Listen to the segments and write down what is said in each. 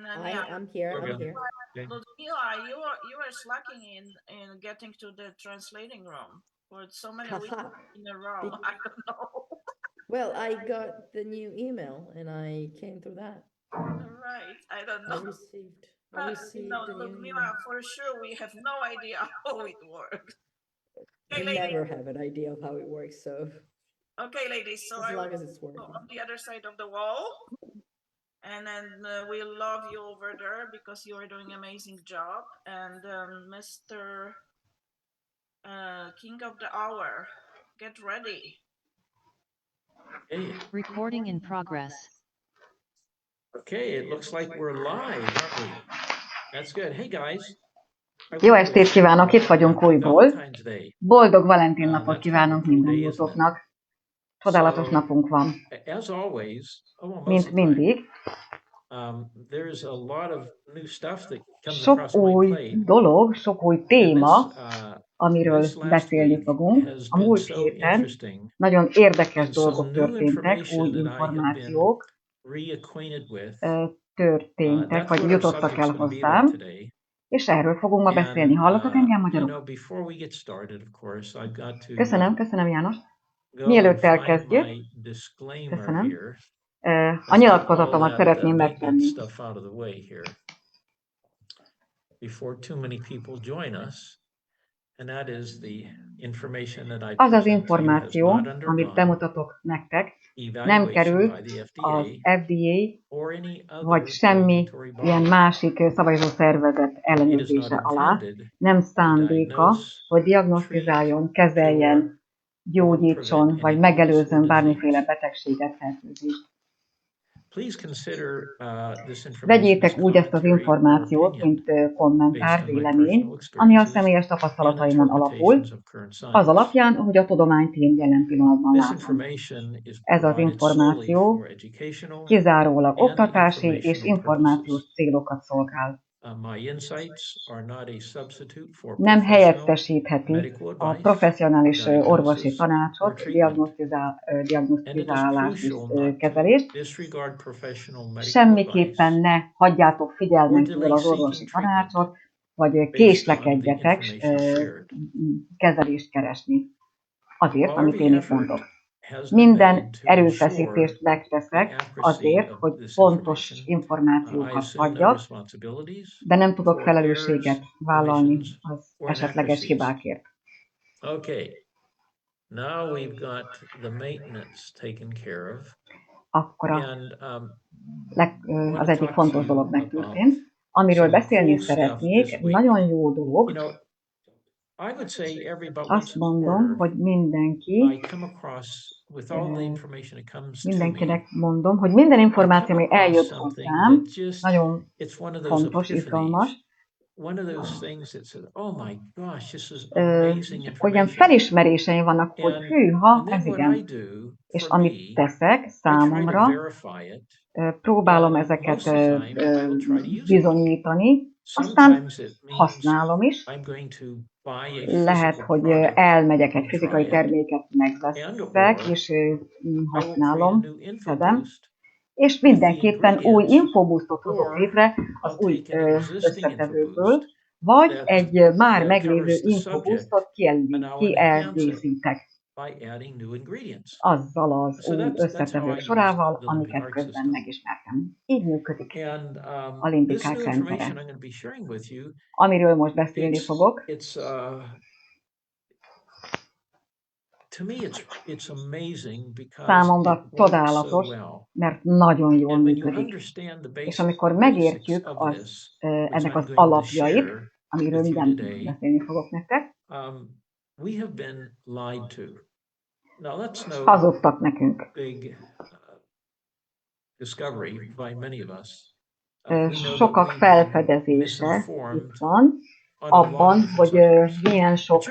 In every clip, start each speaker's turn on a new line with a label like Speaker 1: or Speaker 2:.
Speaker 1: I'm here.
Speaker 2: Okay.
Speaker 3: Ludmila, you are slacking in getting to the translating room for so many weeks in a row. I don't know.
Speaker 1: Well, I got the new email and I came through that.
Speaker 3: Right, I don't know.
Speaker 1: I received
Speaker 3: no,
Speaker 1: the new
Speaker 3: Ludmila,
Speaker 1: email.
Speaker 3: for sure we have no idea how it works.
Speaker 1: I never have an idea of how it works, so.
Speaker 3: Okay, ladies, so
Speaker 1: as long as it's working.
Speaker 3: On the other side of the wall. And then we love you over there because you are doing an amazing job. And Mr. King of the Hour, get ready.
Speaker 2: Hey.
Speaker 4: Recording in progress.
Speaker 2: Okay, it looks like we're live, aren't we? That's good. Hey guys.
Speaker 5: Jó estét kívánok, itt vagyunk újból. Boldog Valentin napot kívánunk mindannyiótoknak. Csodálatos napunk van. Mint mindig. Sok új dolog, sok új téma, amiről beszélni fogunk. A múlt héten nagyon érdekes dolgok történtek, új információk történtek, vagy jutottak el hozzám. És erről fogunk ma beszélni. Hallatok engem magyarul? Köszönöm János. Mielőtt elkezdjük, köszönöm. A nyilatkozatomat szeretném megtenni. Az az információ, amit bemutatok nektek, nem kerül az FDA vagy semmi ilyen másik szabályozó szervezet ellenőrzése alá. Nem szándéka, hogy diagnosztizáljon, kezeljen, gyógyítson, vagy megelőzzön bármiféle betegséget, fertőzést. Vegyétek úgy ezt az információt, mint kommentár, vélemény, ami a személyes tapasztalataimon alapul, az alapján, hogy a tudományt én jelen pillanatban látom. Ez az információ kizárólag oktatási és információs célokat szolgál. Nem helyettesítheti a professzionális orvosi tanácsot, diagnosztizálás és kezelést. Semmiképpen ne hagyjátok figyelmen kívül az orvosi tanácsot, vagy késlekedjetek kezelést keresni. Azért, amit én itt mondok. Minden erőfeszítést megteszek azért, hogy pontos információkat adjak, de nem tudok felelősséget vállalni az esetleges hibákért. Akkor az egyik fontos dolog megtörtént, amiről beszélni szeretnék, nagyon jó dolog. Azt mondom, hogy mindenkinek mondom, hogy minden információ, ami eljött hozzám, nagyon fontos, izgalmas. Olyan felismeréseim vannak, hogy hűha, ez igen. És amit teszek számomra, próbálom ezeket bizonyítani, aztán használom is. Lehet, hogy elmegyek egy fizikai terméket, megveszek, és használom, szedem. És mindenképpen új infobusztot hozok létre az új összetevőkből, vagy egy már meglévő infobusztot kiegészítek azzal az új összetevők sorával, amiket közben megismertem. Így működik a limbikák rendszere. Amiről most beszélni fogok, számomra csodálatos, mert nagyon jól működik. És amikor megértjük ennek az alapjait, amiről mindjárt beszélni fogok nektek, hazudtak nekünk. Sokak felfedezése itt van, abban, hogy milyen sok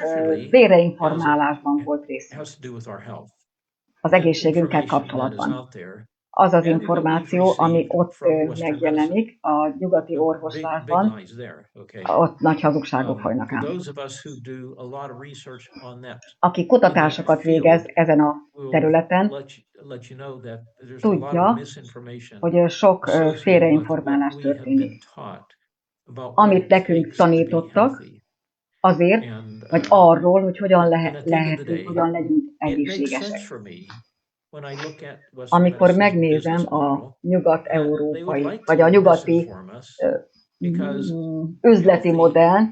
Speaker 5: félreinformálásban volt részünk az egészségünkkel kapcsolatban. Az az információ, ami ott megjelenik a nyugati orvoslásban, ott nagy hazugságok folynak ám. Aki kutatásokat végez ezen a területen, tudja, hogy sok félreinformálás történik. Amit nekünk tanítottak, azért, vagy arról, hogy hogyan lehetünk, hogyan legyünk egészségesek. Amikor megnézem a nyugat-európai, vagy a nyugati üzleti modell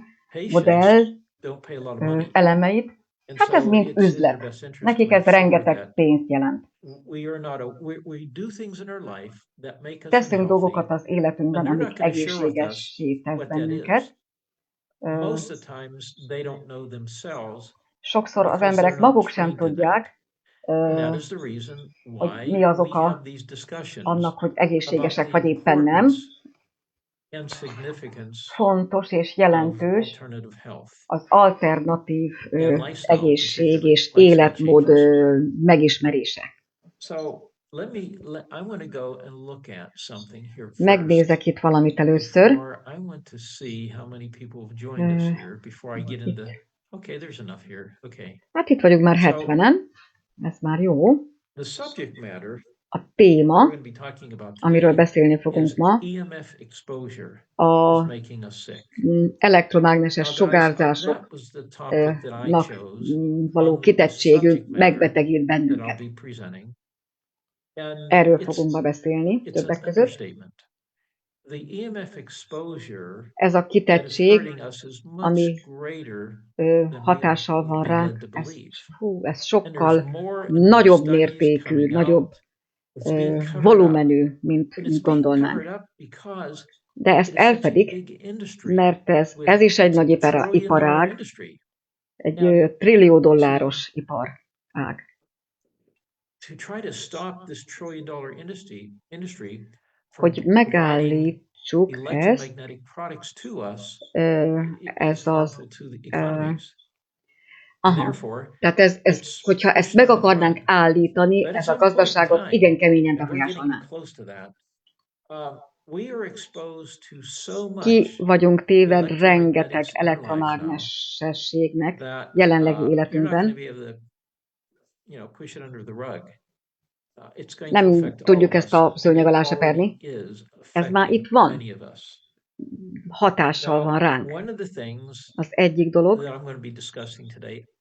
Speaker 5: elemeit, hát ez mind üzlet. Nekik ez rengeteg pénzt jelent. Teszünk dolgokat az életünkben, amik egészségessé tesz bennünket. Sokszor az emberek maguk sem tudják, hogy mi az oka annak, hogy egészségesek vagy éppen nem. Fontos és jelentős az alternatív egészség és életmód megismerése. Megnézek itt valamit először. Hát itt vagyunk már 70-en, ez már jó. A téma, amiről beszélni fogunk ma, az elektromágneses sugárzásoknak való kitettségünk megbetegít bennünket. Erről fogunk ma beszélni többek között. Ez a kitettség, ami hatással van ránk, ez sokkal nagyobb mértékű, nagyobb volumenű, mint gondolnánk. De ezt elfedik, mert ez is egy nagy iparág, egy trillió dolláros iparág. Hogy megállítsuk ezt, ez az... Tehát hogyha ezt meg akarnánk állítani, ez a gazdaságot igen keményen befolyásolná. Ki vagyunk téve rengeteg elektromágnesességnek jelenlegi életünkben. Nem tudjuk ezt a szőnyeg alá seperni. Ez már itt van. Hatással van ránk. Az egyik dolog,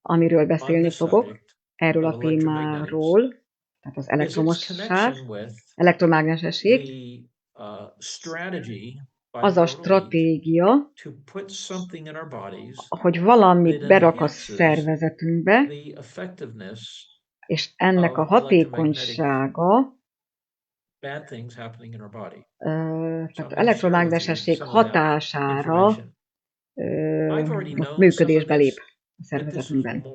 Speaker 5: amiről beszélni fogok, erről a témáról, tehát az elektromágnesesség, az a stratégia, hogy valamit berak a szervezetünkbe, és ennek a hatékonysága, tehát az elektromágnesesség hatására működésbe lép a szervezetünkben.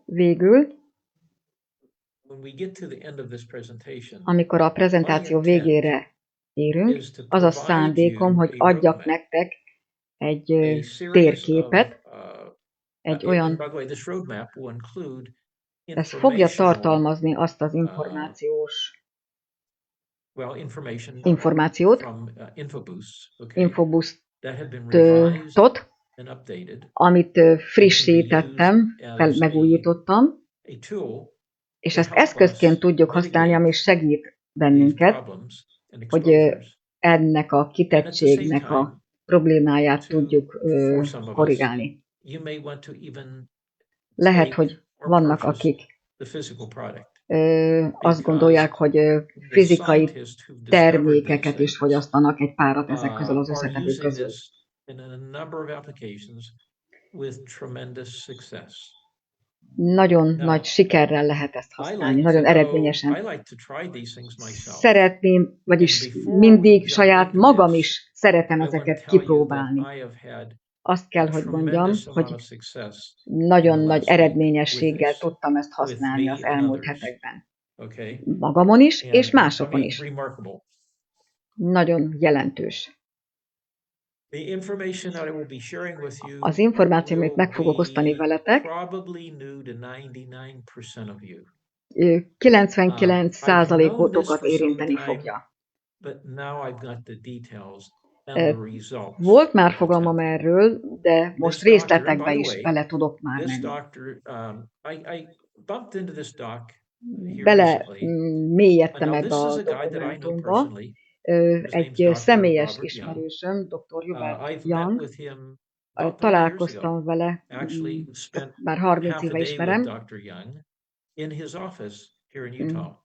Speaker 5: Végül, amikor a prezentáció végére érünk, az a szándékom, hogy adjak nektek egy térképet, egy olyan, ez fogja tartalmazni azt az információt, Infoboost-ot, amit frissítettem, megújítottam, és ezt eszközként tudjuk használni, ami segít bennünket, hogy ennek a kitettségnek a problémáját tudjuk korrigálni. Lehet, hogy vannak, akik azt gondolják, hogy fizikai termékeket is fogyasztanak, egy párat ezek közül az összetevők közül. Nagyon nagy sikerrel lehet ezt használni, nagyon eredményesen. Szeretném, vagyis mindig saját magam is szeretem ezeket kipróbálni. Azt kell, hogy mondjam, hogy nagyon nagy eredményességgel tudtam ezt használni az elmúlt hetekben. Magamon is, és másokon is. Nagyon jelentős. Az információ, amit meg fogok osztani veletek, 99%-otokat érinteni fogja. Volt már fogalmam erről, de most részletekbe is bele tudok már
Speaker 2: This
Speaker 5: menni.
Speaker 2: doctor, I bumped into this doc here
Speaker 5: Bele
Speaker 2: recently.
Speaker 5: mélyedtem
Speaker 2: Now,
Speaker 5: ebbe
Speaker 2: this is
Speaker 5: a
Speaker 2: a guy that I know
Speaker 5: dokumentumba.
Speaker 2: personally. His name's
Speaker 5: Egy
Speaker 2: Dr.
Speaker 5: személyes
Speaker 2: Robert Young.
Speaker 5: ismerősöm, dr. Robert
Speaker 2: I've met
Speaker 5: Young,
Speaker 2: with him about 30 years ago.
Speaker 5: találkoztam vele,
Speaker 2: Actually spent
Speaker 5: már 30
Speaker 2: half a
Speaker 5: éve
Speaker 2: day with
Speaker 5: ismerem.
Speaker 2: Dr. Young in his office here in
Speaker 5: Mm.
Speaker 2: Utah.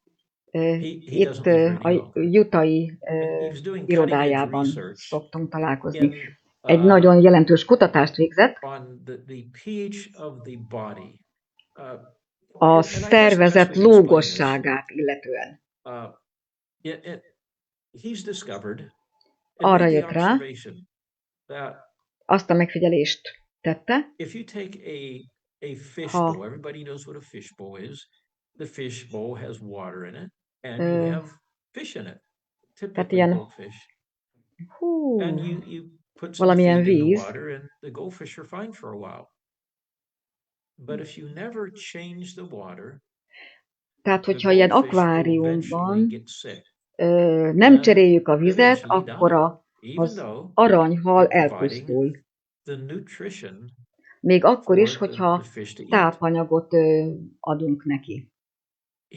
Speaker 5: Itt
Speaker 2: doesn't live here any
Speaker 5: a
Speaker 2: longer.
Speaker 5: Utah-i
Speaker 2: And he was doing cutting edge
Speaker 5: irodájában
Speaker 2: research
Speaker 5: szoktunk találkozni.
Speaker 2: in,
Speaker 5: Egy nagyon jelentős kutatást végzett
Speaker 2: on the pH of the body.
Speaker 5: a
Speaker 2: And I just
Speaker 5: szervezet
Speaker 2: best we can explain this.
Speaker 5: lógosságát illetően.
Speaker 2: He's discovered and
Speaker 5: Arra
Speaker 2: made the
Speaker 5: jött rá,
Speaker 2: observation that
Speaker 5: azt a megfigyelést tette,
Speaker 2: if you take a fish
Speaker 5: Ha-
Speaker 2: bowl, everybody knows what a fish bowl is. The fish bowl has water in it, and
Speaker 5: Ö,
Speaker 2: you have fish in it, typically
Speaker 5: ilyen-
Speaker 2: goldfish.
Speaker 5: hú,
Speaker 2: And you put some
Speaker 5: valamilyen
Speaker 2: feed in the
Speaker 5: víz.
Speaker 2: water, and the goldfish are fine for a while. But if you never change the water,
Speaker 5: tehát
Speaker 2: the
Speaker 5: hogyha ilyen
Speaker 2: goldfish will
Speaker 5: akváriumban
Speaker 2: eventually get sick.
Speaker 5: nem cseréljük a vizet,
Speaker 2: Eventually die.
Speaker 5: akkor
Speaker 2: Even
Speaker 5: az
Speaker 2: though
Speaker 5: aranyhal
Speaker 2: you're providing
Speaker 5: elpusztul.
Speaker 2: the nutrition
Speaker 5: Még akkor is,
Speaker 2: for
Speaker 5: hogyha
Speaker 2: the fish to eat.
Speaker 5: tápanyagot adunk neki.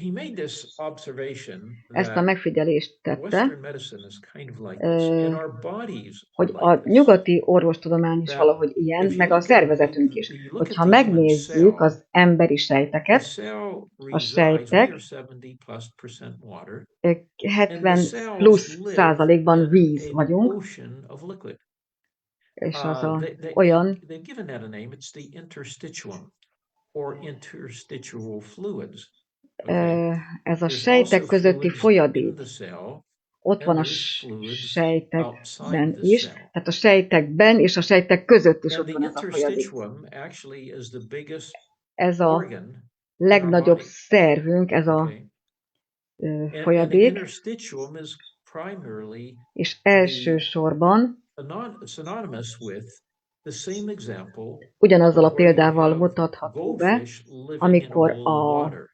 Speaker 2: He made this observation
Speaker 5: Ezt a
Speaker 2: that
Speaker 5: megfigyelést tette,
Speaker 2: Western medicine is kind of like this, and our bodies
Speaker 5: hogy
Speaker 2: are
Speaker 5: a
Speaker 2: like this.
Speaker 5: nyugati orvostudomány is
Speaker 2: That
Speaker 5: valahogy ilyen,
Speaker 2: if you
Speaker 5: meg a
Speaker 2: look at
Speaker 5: szervezetünk is.
Speaker 2: you look
Speaker 5: Hogyha
Speaker 2: at the human
Speaker 5: megnézzük
Speaker 2: cell,
Speaker 5: az emberi
Speaker 2: the
Speaker 5: sejteket,
Speaker 2: cell
Speaker 5: a
Speaker 2: resides, we
Speaker 5: sejtek
Speaker 2: are 70+% water, and the
Speaker 5: 70
Speaker 2: cells
Speaker 5: plusz
Speaker 2: live
Speaker 5: százalékban
Speaker 2: in
Speaker 5: víz
Speaker 2: an
Speaker 5: vagyunk,
Speaker 2: ocean of liquid.
Speaker 5: és az
Speaker 2: Olyan...
Speaker 5: olyan,
Speaker 2: They've given that a name. It's the interstitium or interstitial fluids. Okay?
Speaker 5: ez a
Speaker 2: There's
Speaker 5: sejtek
Speaker 2: also
Speaker 5: közötti
Speaker 2: fluids in
Speaker 5: folyadék,
Speaker 2: the cell,
Speaker 5: ott van a
Speaker 2: and there's fluids
Speaker 5: sejtekben
Speaker 2: outside the
Speaker 5: is,
Speaker 2: cell.
Speaker 5: tehát a sejtekben és a sejtek között is
Speaker 2: And
Speaker 5: ott
Speaker 2: the
Speaker 5: van ez a folyadék.
Speaker 2: interstitium actually is the biggest
Speaker 5: Ez a
Speaker 2: organ in our
Speaker 5: legnagyobb
Speaker 2: body.
Speaker 5: szervünk, ez a
Speaker 2: Okay? And the
Speaker 5: folyadék,
Speaker 2: interstitium is primarily
Speaker 5: és elsősorban
Speaker 2: synonymous with the same example
Speaker 5: ugyanazzal a
Speaker 2: of where you
Speaker 5: példával
Speaker 2: have
Speaker 5: mutatható be,
Speaker 2: goldfish living in a
Speaker 5: amikor
Speaker 2: bowl of water.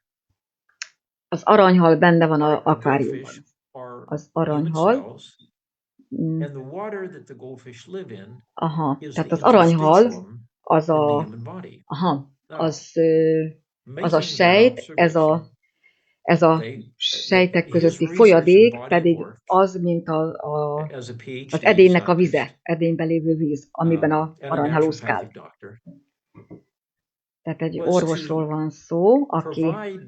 Speaker 5: az aranyhal benne van az
Speaker 2: The
Speaker 5: akváriumban.
Speaker 2: goldfish are
Speaker 5: Az
Speaker 2: human
Speaker 5: aranyhal,
Speaker 2: cells, and the water that the goldfish live in
Speaker 5: aha,
Speaker 2: is
Speaker 5: tehát
Speaker 2: the
Speaker 5: az aranyhal
Speaker 2: interstitium
Speaker 5: az
Speaker 2: in the
Speaker 5: a,
Speaker 2: human body.
Speaker 5: aha,
Speaker 2: Now,
Speaker 5: az a
Speaker 2: making that
Speaker 5: sejt, ez
Speaker 2: observation,
Speaker 5: a
Speaker 2: okay,
Speaker 5: sejtek
Speaker 2: his
Speaker 5: közötti
Speaker 2: research
Speaker 5: folyadék
Speaker 2: and body
Speaker 5: pedig
Speaker 2: work
Speaker 5: az, mint
Speaker 2: as a PhD
Speaker 5: az edénynek a
Speaker 2: scientist,
Speaker 5: vize, edényben lévő víz, amiben az
Speaker 2: and a
Speaker 5: aranyhal úszkál.
Speaker 2: naturopathic doctor,
Speaker 5: Tehát egy
Speaker 2: was
Speaker 5: orvosról van szó, aki
Speaker 2: provide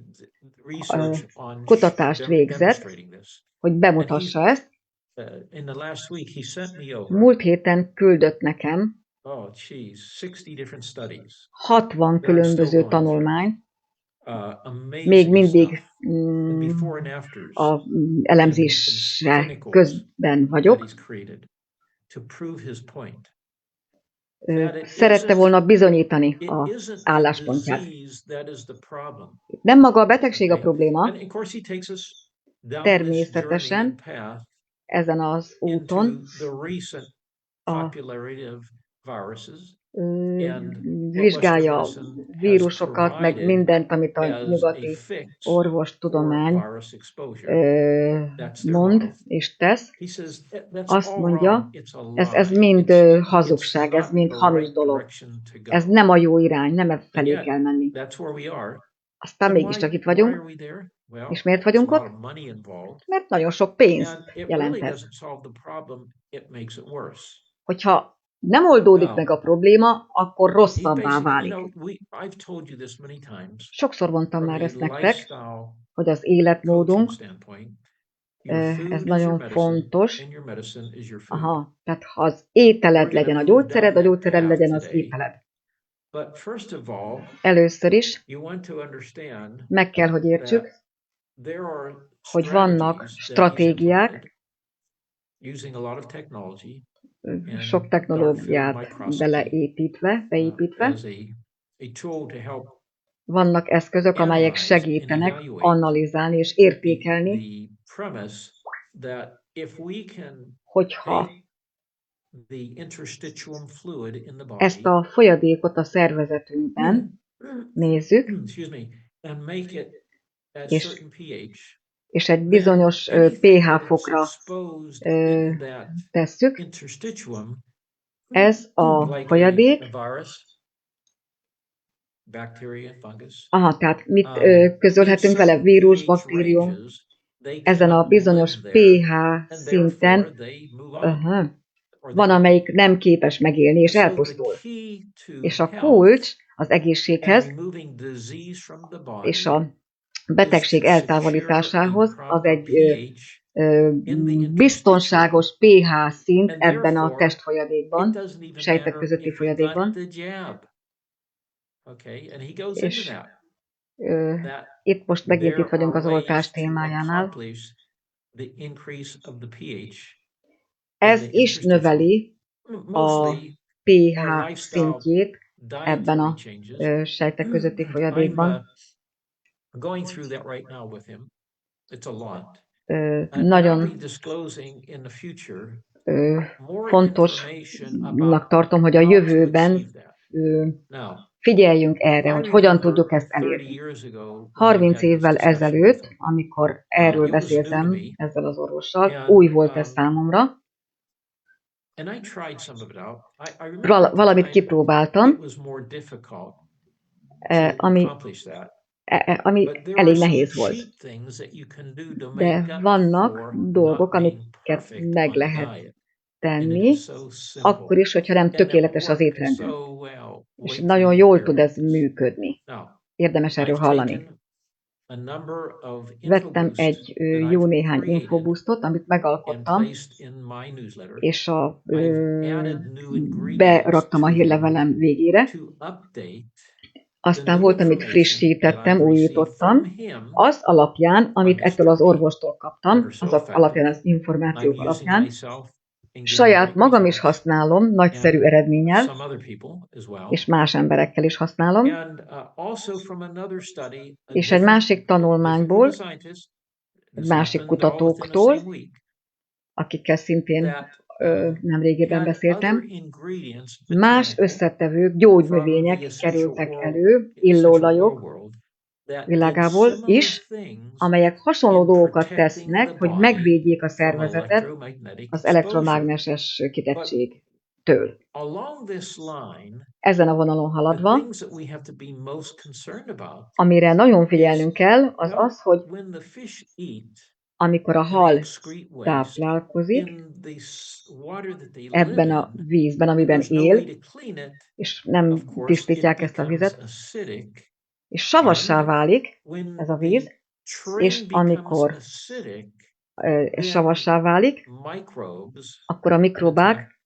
Speaker 2: research on
Speaker 5: kutatást végzett,
Speaker 2: demonstrating this.
Speaker 5: hogy bemutassa ezt.
Speaker 2: In the last week, he sent me over,
Speaker 5: Múlt héten küldött nekem
Speaker 2: 60 different studies,
Speaker 5: 60 különböző
Speaker 2: going through.
Speaker 5: tanulmány,
Speaker 2: amazing
Speaker 5: még mindig
Speaker 2: stuff, the before and afters
Speaker 5: a elemzése közben vagyok.
Speaker 2: that he's created to prove his point.
Speaker 5: Szerette volna bizonyítani
Speaker 2: It
Speaker 5: az
Speaker 2: isn't the
Speaker 5: álláspontját.
Speaker 2: disease that is the problem.
Speaker 5: Nem maga a betegség a
Speaker 2: Okay?
Speaker 5: probléma,
Speaker 2: And of course he takes us down this
Speaker 5: természetesen
Speaker 2: journey and path
Speaker 5: ezen az úton
Speaker 2: into the recent popularity of viruses
Speaker 5: vizsgálja a vírusokat, meg mindent, amit a
Speaker 2: as a
Speaker 5: nyugati
Speaker 2: fix
Speaker 5: orvostudomány
Speaker 2: for virus exposure. That's their
Speaker 5: mond
Speaker 2: model.
Speaker 5: és tesz.
Speaker 2: He says that's
Speaker 5: Azt
Speaker 2: all
Speaker 5: mondja,
Speaker 2: wrong. It's a
Speaker 5: ez
Speaker 2: lie.
Speaker 5: mind
Speaker 2: It's
Speaker 5: hazugság, ez
Speaker 2: not
Speaker 5: mind
Speaker 2: the
Speaker 5: hamis
Speaker 2: right
Speaker 5: dolog.
Speaker 2: direction to go.
Speaker 5: Ez nem a jó irány, nem e felé
Speaker 2: yet,
Speaker 5: kell menni.
Speaker 2: That's where we are.
Speaker 5: Aztán
Speaker 2: And
Speaker 5: mégiscsak itt
Speaker 2: why
Speaker 5: vagyunk.
Speaker 2: are we there? Well,
Speaker 5: És miért
Speaker 2: there's
Speaker 5: vagyunk
Speaker 2: a lot
Speaker 5: ott?
Speaker 2: of money involved.
Speaker 5: Mert nagyon sok pénzt
Speaker 2: And it really
Speaker 5: jelent ez.
Speaker 2: doesn't solve the problem, it makes it worse.
Speaker 5: Hogyha nem oldódik
Speaker 2: Well,
Speaker 5: meg a probléma, akkor
Speaker 2: He
Speaker 5: rosszabbá
Speaker 2: basically,
Speaker 5: válik.
Speaker 2: I've told you this many times.
Speaker 5: Sokszor mondtam
Speaker 2: From
Speaker 5: már
Speaker 2: a
Speaker 5: ezt nektek,
Speaker 2: lifestyle
Speaker 5: hogy az
Speaker 2: coaching
Speaker 5: életmódunk,
Speaker 2: standpoint, your
Speaker 5: ez
Speaker 2: food is your
Speaker 5: nagyon
Speaker 2: medicine,
Speaker 5: fontos.
Speaker 2: and your medicine is your food.
Speaker 5: Aha, tehát ha az ételed
Speaker 2: We're
Speaker 5: legyen a
Speaker 2: gonna move
Speaker 5: gyógyszered, a
Speaker 2: down that
Speaker 5: gyógyszered
Speaker 2: path
Speaker 5: legyen az
Speaker 2: today.
Speaker 5: ételed.
Speaker 2: But first of all,
Speaker 5: Először is
Speaker 2: you want to understand
Speaker 5: meg kell, hogy értsük,
Speaker 2: that there are
Speaker 5: hogy vannak
Speaker 2: strategies that he's
Speaker 5: stratégiák,
Speaker 2: implemented using a lot of technology
Speaker 5: sok technológiát beépítve,
Speaker 2: as a tool to help
Speaker 5: vannak eszközök, amelyek segítenek analizálni és értékelni,
Speaker 2: the premise that if we can
Speaker 5: hogyha
Speaker 2: take the interstitium fluid in the body,
Speaker 5: ezt a folyadékot a szervezetünkben nézzük,
Speaker 2: excuse me, and make it at
Speaker 5: És
Speaker 2: certain pH,
Speaker 5: és egy bizonyos pH fokra tesszük, ez a folyadék, tehát mit közölhetünk vele? Vírus, baktérium, ezen a bizonyos pH szinten van, amelyik nem képes megélni, és elpusztul. És a kulcs az egészséghez és a betegség eltávolításához az egy biztonságos pH szint ebben a testfolyadékban, sejtek közötti folyadékban. És itt most megint itt vagyunk az oltás témájánál. Ez is növeli a pH szintjét ebben a sejtek közötti folyadékban. Nagyon fontosnak tartom, hogy a jövőben figyeljünk erre, hogy hogyan tudjuk ezt elérni. 30 évvel ezelőtt, amikor erről beszéltem ezzel az orvossal, új volt ez számomra. Valamit kipróbáltam, ami elég nehéz volt. De vannak dolgok, amiket meg lehet tenni, akkor is, hogyha nem tökéletes az étrendünk. És nagyon jól tud ez működni. Érdemes erről hallani. Vettem egy jó néhány infobusztot, amit megalkottam, és beraktam a hírlevelem végére. Aztán volt, amit frissítettem, újítottam, az alapján, amit ettől az orvostól kaptam, azok alapján, az információk alapján. Saját magam is használom, nagyszerű eredménnyel, és más emberekkel is használom. És egy másik tanulmányból, másik kutatóktól, akikkel szintén nemrégiben beszéltem, más összetevők, gyógynövények kerültek elő, illóolajok világából is, amelyek hasonló dolgokat tesznek, hogy megvédjék a szervezetet az elektromágneses kitettségtől. Ezen a vonalon haladva, amire nagyon figyelnünk kell, az az, hogy amikor a hal táplálkozik ebben a vízben, amiben él, és nem tisztítják ezt a vizet, és savassá válik ez a víz, és amikor savassá válik, akkor a mikrobák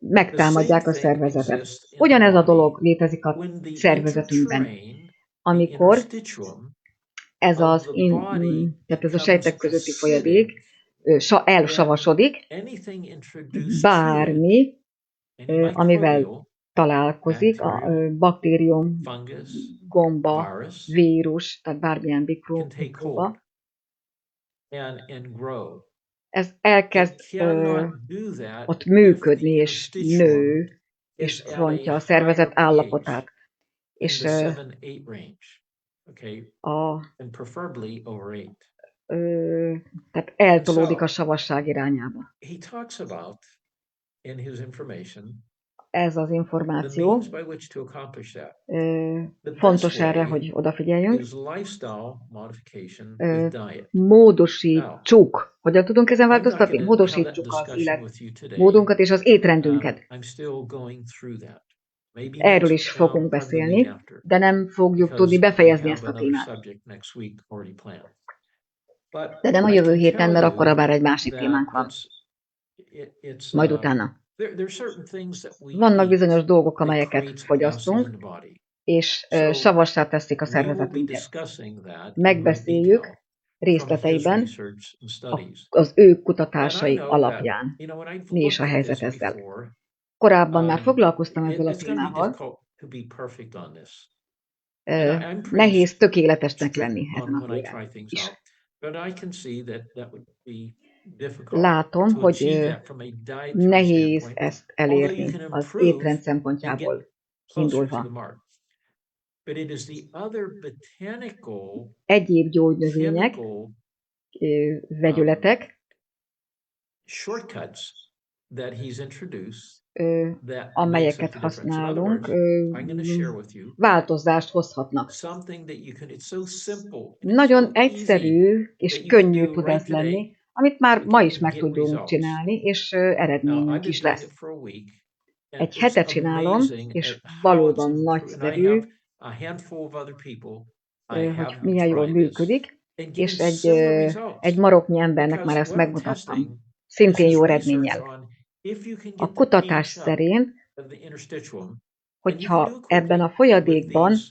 Speaker 5: megtámadják a szervezetet. Ugyanez a dolog létezik a szervezetünkben. Amikor ez tehát ez a sejtek közötti folyadék elsavasodik, bármi, amivel találkozik, a baktérium, gomba, vírus, tehát bármilyen mikróba, ez elkezd ott működni, és nő, és rontja a szervezet állapotát. És tehát eltolódik a savasság irányába. Ez az információ. Fontos erre, hogy odafigyeljünk. Módosítsuk. Hogyan tudunk ezen változtatni? Módosítsuk az életmódunkat és az étrendünket. Erről is fogunk beszélni, de nem fogjuk tudni befejezni ezt a témát. De nem a jövő héten, mert akkor már egy másik témánk van. Majd utána. Vannak bizonyos dolgok, amelyeket fogyasztunk, és savassá teszik a szervezetünket. Megbeszéljük részleteiben az ő kutatásai alapján. Mi is a helyzet ezzel? Korábban már foglalkoztam ezzel a témával. Nehéz tökéletesnek lenni ezen a téren is. Látom, hogy nehéz ezt elérni az étrend szempontjából indulva.
Speaker 2: but it is the other botanical,
Speaker 5: egyéb gyógynövények,
Speaker 2: chemical
Speaker 5: vegyületek,
Speaker 2: shortcuts that he's introduced that makes up
Speaker 5: amelyeket
Speaker 2: the difference. In other
Speaker 5: használunk,
Speaker 2: words, I'm going to share with you
Speaker 5: változást hozhatnak.
Speaker 2: something that you can, it's so simple, and it's
Speaker 5: Nagyon
Speaker 2: so easy
Speaker 5: egyszerű és
Speaker 2: that you can
Speaker 5: könnyű
Speaker 2: do
Speaker 5: tud
Speaker 2: right
Speaker 5: ez lenni,
Speaker 2: today.
Speaker 5: amit már
Speaker 2: We
Speaker 5: ma
Speaker 2: can
Speaker 5: is meg
Speaker 2: get
Speaker 5: tudunk
Speaker 2: results.
Speaker 5: csinálni, és
Speaker 2: Now, I've
Speaker 5: eredményünk
Speaker 2: been
Speaker 5: is
Speaker 2: doing it
Speaker 5: lesz.
Speaker 2: for a week, and
Speaker 5: Egy
Speaker 2: it's
Speaker 5: hete csinálom,
Speaker 2: amazing
Speaker 5: és
Speaker 2: at how it's
Speaker 5: valóban
Speaker 2: improved. And I
Speaker 5: nagyszerű,
Speaker 2: have a handful of other people I
Speaker 5: hogy
Speaker 2: have
Speaker 5: milyen jól
Speaker 2: tried this
Speaker 5: működik,
Speaker 2: and
Speaker 5: és
Speaker 2: getting similar results.
Speaker 5: egy maroknyi embernek már
Speaker 2: Because
Speaker 5: ezt
Speaker 2: what I'm
Speaker 5: megmutattam.
Speaker 2: testing,
Speaker 5: Szintén
Speaker 2: this is
Speaker 5: jó
Speaker 2: research
Speaker 5: eredménnyel.
Speaker 2: on if you can
Speaker 5: A
Speaker 2: get the
Speaker 5: kutatás
Speaker 2: pH up
Speaker 5: szerint,
Speaker 2: of the interstitium, and you can do
Speaker 5: hogyha
Speaker 2: it
Speaker 5: ebben a
Speaker 2: quickly with
Speaker 5: folyadékban
Speaker 2: these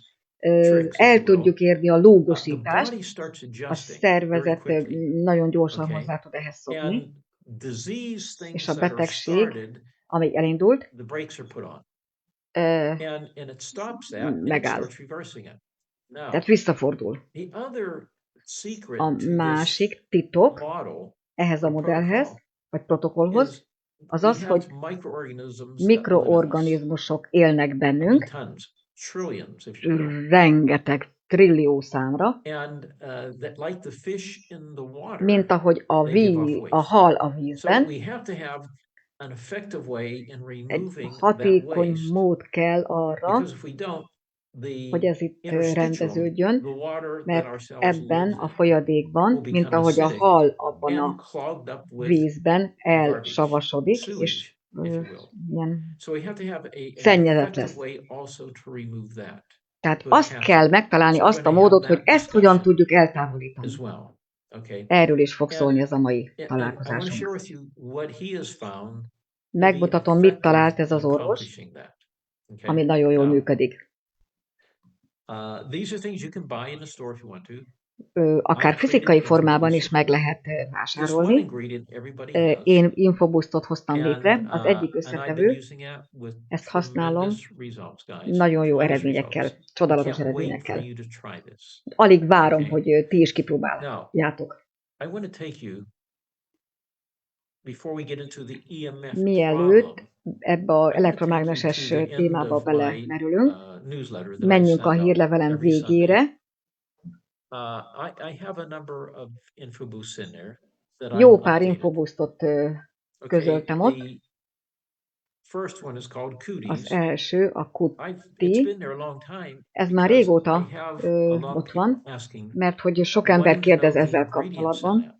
Speaker 2: tricks, if
Speaker 5: el
Speaker 2: you will,
Speaker 5: tudjuk érni a
Speaker 2: the
Speaker 5: lógosítást,
Speaker 2: body starts
Speaker 5: a
Speaker 2: adjusting very
Speaker 5: szervezet
Speaker 2: quickly.
Speaker 5: nagyon gyorsan
Speaker 2: Okay.
Speaker 5: hozzá tud ehhez szokni,
Speaker 2: And disease things
Speaker 5: és a
Speaker 2: that are
Speaker 5: betegség,
Speaker 2: started,
Speaker 5: amíg elindult,
Speaker 2: the brakes are put on.
Speaker 5: ö,
Speaker 2: And it stops that and it
Speaker 5: megáll.
Speaker 2: starts reversing it. Now,
Speaker 5: Tehát visszafordul.
Speaker 2: the other secret
Speaker 5: A
Speaker 2: to this
Speaker 5: másik titok
Speaker 2: model
Speaker 5: ehhez a
Speaker 2: or
Speaker 5: modellhez,
Speaker 2: protocol
Speaker 5: vagy protokollhoz,
Speaker 2: is
Speaker 5: az
Speaker 2: we
Speaker 5: az,
Speaker 2: have
Speaker 5: hogy
Speaker 2: microorganisms that live in us.
Speaker 5: mikroorganizmusok élnek
Speaker 2: I mean
Speaker 5: bennünk,
Speaker 2: tons, trillions, if you will.
Speaker 5: rengeteg, trillió számra,
Speaker 2: And that like the fish in the water,
Speaker 5: mint ahogy
Speaker 2: they give off
Speaker 5: a
Speaker 2: waste.
Speaker 5: hal a
Speaker 2: So
Speaker 5: vízben.
Speaker 2: we have to have an effective way in
Speaker 5: Egy
Speaker 2: removing that
Speaker 5: hatékony
Speaker 2: waste,
Speaker 5: mód kell arra,
Speaker 2: because if we don't,
Speaker 5: hogy
Speaker 2: the
Speaker 5: ez itt
Speaker 2: interstitium,
Speaker 5: rendeződjön,
Speaker 2: the water that
Speaker 5: mert
Speaker 2: our cells
Speaker 5: ebben
Speaker 2: live
Speaker 5: a
Speaker 2: in,
Speaker 5: folyadékban,
Speaker 2: will
Speaker 5: mint
Speaker 2: become
Speaker 5: ahogy a
Speaker 2: acidic
Speaker 5: hal abban
Speaker 2: and
Speaker 5: a
Speaker 2: clogged up with
Speaker 5: vízben
Speaker 2: garbage,
Speaker 5: elsavasodik, és
Speaker 2: sewage, if you will.
Speaker 5: ilyen
Speaker 2: So we have to have an
Speaker 5: szennyezett
Speaker 2: effective
Speaker 5: lesz.
Speaker 2: way also to remove that,
Speaker 5: Tehát
Speaker 2: to
Speaker 5: azt
Speaker 2: attach
Speaker 5: kell
Speaker 2: it.
Speaker 5: megtalálni,
Speaker 2: So we're
Speaker 5: azt a
Speaker 2: going to have
Speaker 5: módot, hogy
Speaker 2: that
Speaker 5: ezt hogyan
Speaker 2: discussion
Speaker 5: tudjuk eltávolítani.
Speaker 2: as well. Okay.
Speaker 5: Erről is fog
Speaker 2: And,
Speaker 5: szólni ez a mai
Speaker 2: and I want to
Speaker 5: találkozásunk.
Speaker 2: share with you what he has found to be
Speaker 5: Megmutatom, mit
Speaker 2: effective
Speaker 5: talált ez
Speaker 2: in
Speaker 5: az orvos,
Speaker 2: accomplishing that. Okay.
Speaker 5: ami nagyon jól
Speaker 2: Now,
Speaker 5: működik.
Speaker 2: these are things you can buy in the store if you want to.
Speaker 5: Akár
Speaker 2: I've
Speaker 5: fizikai
Speaker 2: created
Speaker 5: formában is
Speaker 2: Infobusts.
Speaker 5: meg lehet
Speaker 2: This one
Speaker 5: vásárolni.
Speaker 2: ingredient everybody has.
Speaker 5: Én Infoboostot hoztam
Speaker 2: And,
Speaker 5: létre, az egyik
Speaker 2: and I've been
Speaker 5: összetevő,
Speaker 2: using it with
Speaker 5: ezt használom,
Speaker 2: tremendous results, guys.
Speaker 5: nagyon jó
Speaker 2: Tremendous
Speaker 5: eredményekkel,
Speaker 2: results. I
Speaker 5: csodálatos
Speaker 2: can't wait for
Speaker 5: eredményekkel.
Speaker 2: you to try this.
Speaker 5: Alig várom,
Speaker 2: Okay.
Speaker 5: hogy ti is
Speaker 2: Now,
Speaker 5: kipróbáljátok.
Speaker 2: I want to take you, before we get into the EMF
Speaker 5: Mielőtt
Speaker 2: problem,
Speaker 5: ebbe az
Speaker 2: I want to take you
Speaker 5: elektromágneses
Speaker 2: to the end
Speaker 5: témába
Speaker 2: of my
Speaker 5: belemerülünk,
Speaker 2: newsletter that I
Speaker 5: menjünk a
Speaker 2: send out
Speaker 5: hírlevelem
Speaker 2: every Sunday.
Speaker 5: végére.
Speaker 2: I have a number of infoboosts in there that
Speaker 5: Jó
Speaker 2: I've
Speaker 5: pár
Speaker 2: updated.
Speaker 5: Infoboostot
Speaker 2: Okay,
Speaker 5: közöltem ott.
Speaker 2: the first one is called
Speaker 5: Az
Speaker 2: Cooties.
Speaker 5: első, a
Speaker 2: It's
Speaker 5: kuti,
Speaker 2: been there a long time
Speaker 5: ez már
Speaker 2: because
Speaker 5: régóta
Speaker 2: I have a lot of
Speaker 5: ott
Speaker 2: people
Speaker 5: van,
Speaker 2: asking,
Speaker 5: mert hogy sok ember
Speaker 2: wanting to know
Speaker 5: kérdez
Speaker 2: the
Speaker 5: ezzel
Speaker 2: ingredients in
Speaker 5: kapcsolatban,
Speaker 2: that.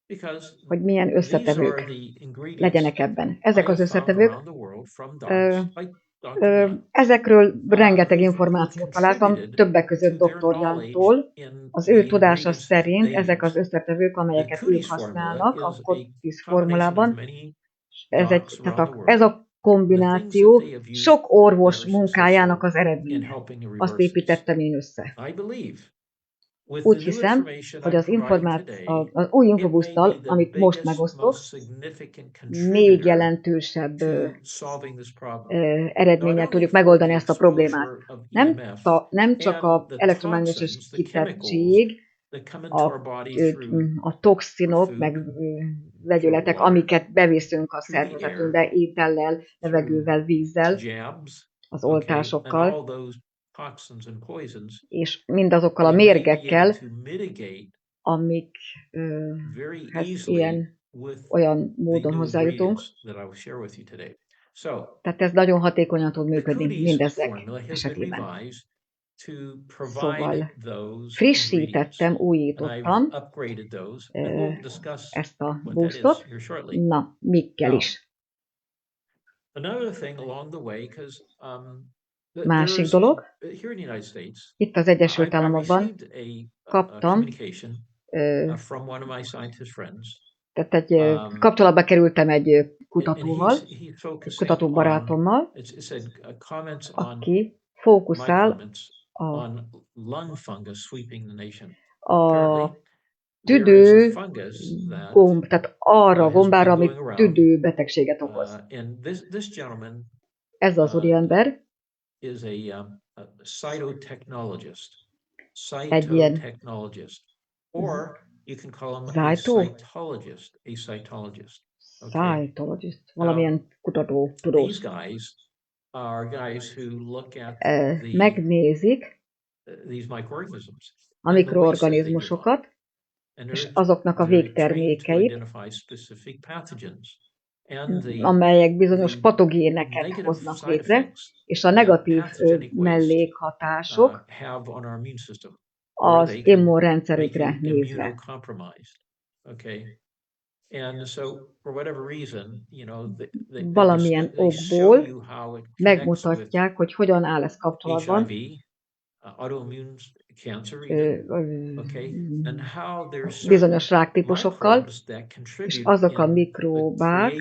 Speaker 2: Because
Speaker 5: hogy milyen
Speaker 2: these are
Speaker 5: összetevők
Speaker 2: the ingredients
Speaker 5: legyenek ebben.
Speaker 2: I
Speaker 5: Ezek
Speaker 2: have
Speaker 5: az
Speaker 2: found
Speaker 5: összetevők,
Speaker 2: around the world from docs like Dr. Young,
Speaker 5: ezekről rengeteg
Speaker 2: who
Speaker 5: információt találtam,
Speaker 2: contributed
Speaker 5: többek között
Speaker 2: to their
Speaker 5: Dr.
Speaker 2: knowledge
Speaker 5: Youngtól.
Speaker 2: in
Speaker 5: Az
Speaker 2: the
Speaker 5: ő tudása
Speaker 2: ingredients that
Speaker 5: szerint
Speaker 2: they
Speaker 5: ezek az
Speaker 2: use.
Speaker 5: összetevők,
Speaker 2: The
Speaker 5: amelyeket ők
Speaker 2: Cooties formula
Speaker 5: használnak
Speaker 2: is
Speaker 5: a
Speaker 2: a
Speaker 5: Cooties
Speaker 2: combination of
Speaker 5: formulában,
Speaker 2: many docs
Speaker 5: tehát
Speaker 2: around the
Speaker 5: ez
Speaker 2: world.
Speaker 5: a kombináció sok orvos munkájának az eredménye. Azt építettem én össze. Úgy hiszem, hogy az új infobuszttal, amit most megosztok, még jelentősebb eredménnyel tudjuk megoldani ezt a problémát. Nem csak az elektromágneses kitettség, a toxinok, meg vegyületek, amiket beviszünk a szervezetünkbe étellel, levegővel, vízzel, az oltásokkal, és mindazokkal a mérgekkel, amikhez olyan módon hozzájutunk. Tehát ez nagyon hatékonyan tud működni mindezek esetében. Szóval frissítettem, újítottam ezt a boostot, na, mikkel is. Másik dolog, itt az Egyesült Államokban kaptam, tehát kapcsolatba kerültem egy kutatóval, egy kutatóbarátommal, aki fókuszál a tüdő gomb, tehát arra a gombára, ami tüdő betegséget okoz. Ez az úriember egy ilyen cytologist, valamilyen kutató, tudós. Megnézik a mikroorganizmusokat, és azoknak a végtermékeit, amelyek bizonyos patogéneket hoznak létre, és a negatív mellékhatások az immunrendszerükre nézve. Valamilyen okból megmutatják, hogy hogyan áll ez kapcsolatban bizonyos ráktípusokkal, és azok a mikróbák,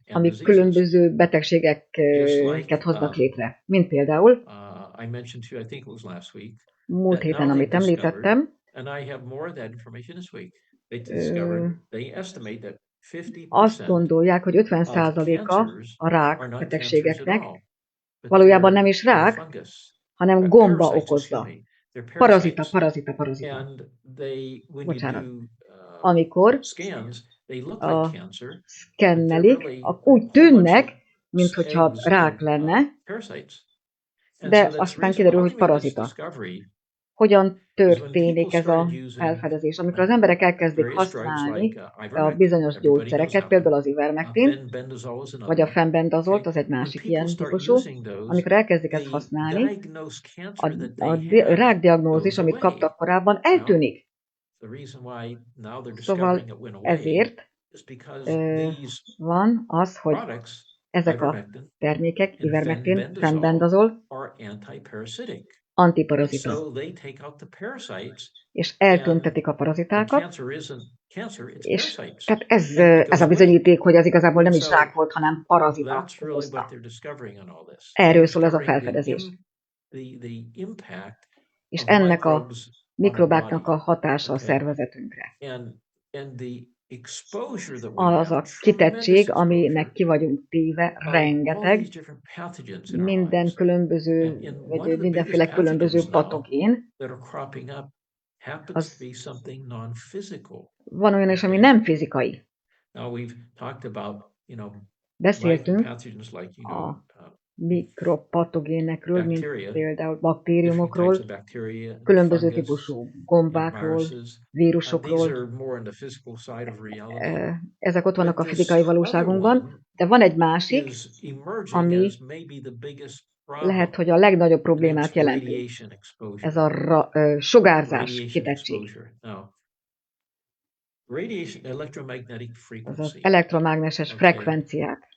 Speaker 5: amik különböző betegségeket hoznak létre. Mint például múlt héten, amit említettem, azt gondolják, hogy 50%-a a rákbetegségeknek valójában nem is rák, hanem gomba okozza. Parazita. Bocsánat. Amikor szkennelik, úgy tűnnek, mintha rák lenne, de aztán kiderül, hogy parazita. Hogyan történik ez a felfedezés? Amikor az emberek elkezdik használni a bizonyos gyógyszereket, például az ivermektint, vagy a fenbendazolt, az egy másik ilyen típusú, amikor elkezdik ezt használni, a rákdiagnózis, amit kaptak korábban, eltűnik. Szóval ezért van az, hogy ezek a termékek, ivermektin, fenbendazol, antiparazita. És eltüntetik a parazitákat, és tehát ez a bizonyíték, hogy ez igazából nem is rák volt, hanem parazita okozta. Erről szól ez a felfedezés. És ennek a mikrobáknak a hatása a szervezetünkre. Az a kitettség, aminek ki vagyunk téve, rengeteg, minden különböző, vagy mindenféle különböző patogén. Van olyan is, ami nem fizikai. Beszéltünk a mikropatogénekről, mint például baktériumokról, különböző típusú gombákról, vírusokról. Ezek ott vannak a fizikai valóságunkban, de van egy másik, ami lehet, hogy a legnagyobb problémát jelenti. Ez a sugárzás kitettség. Ez az elektromágneses frekvenciák.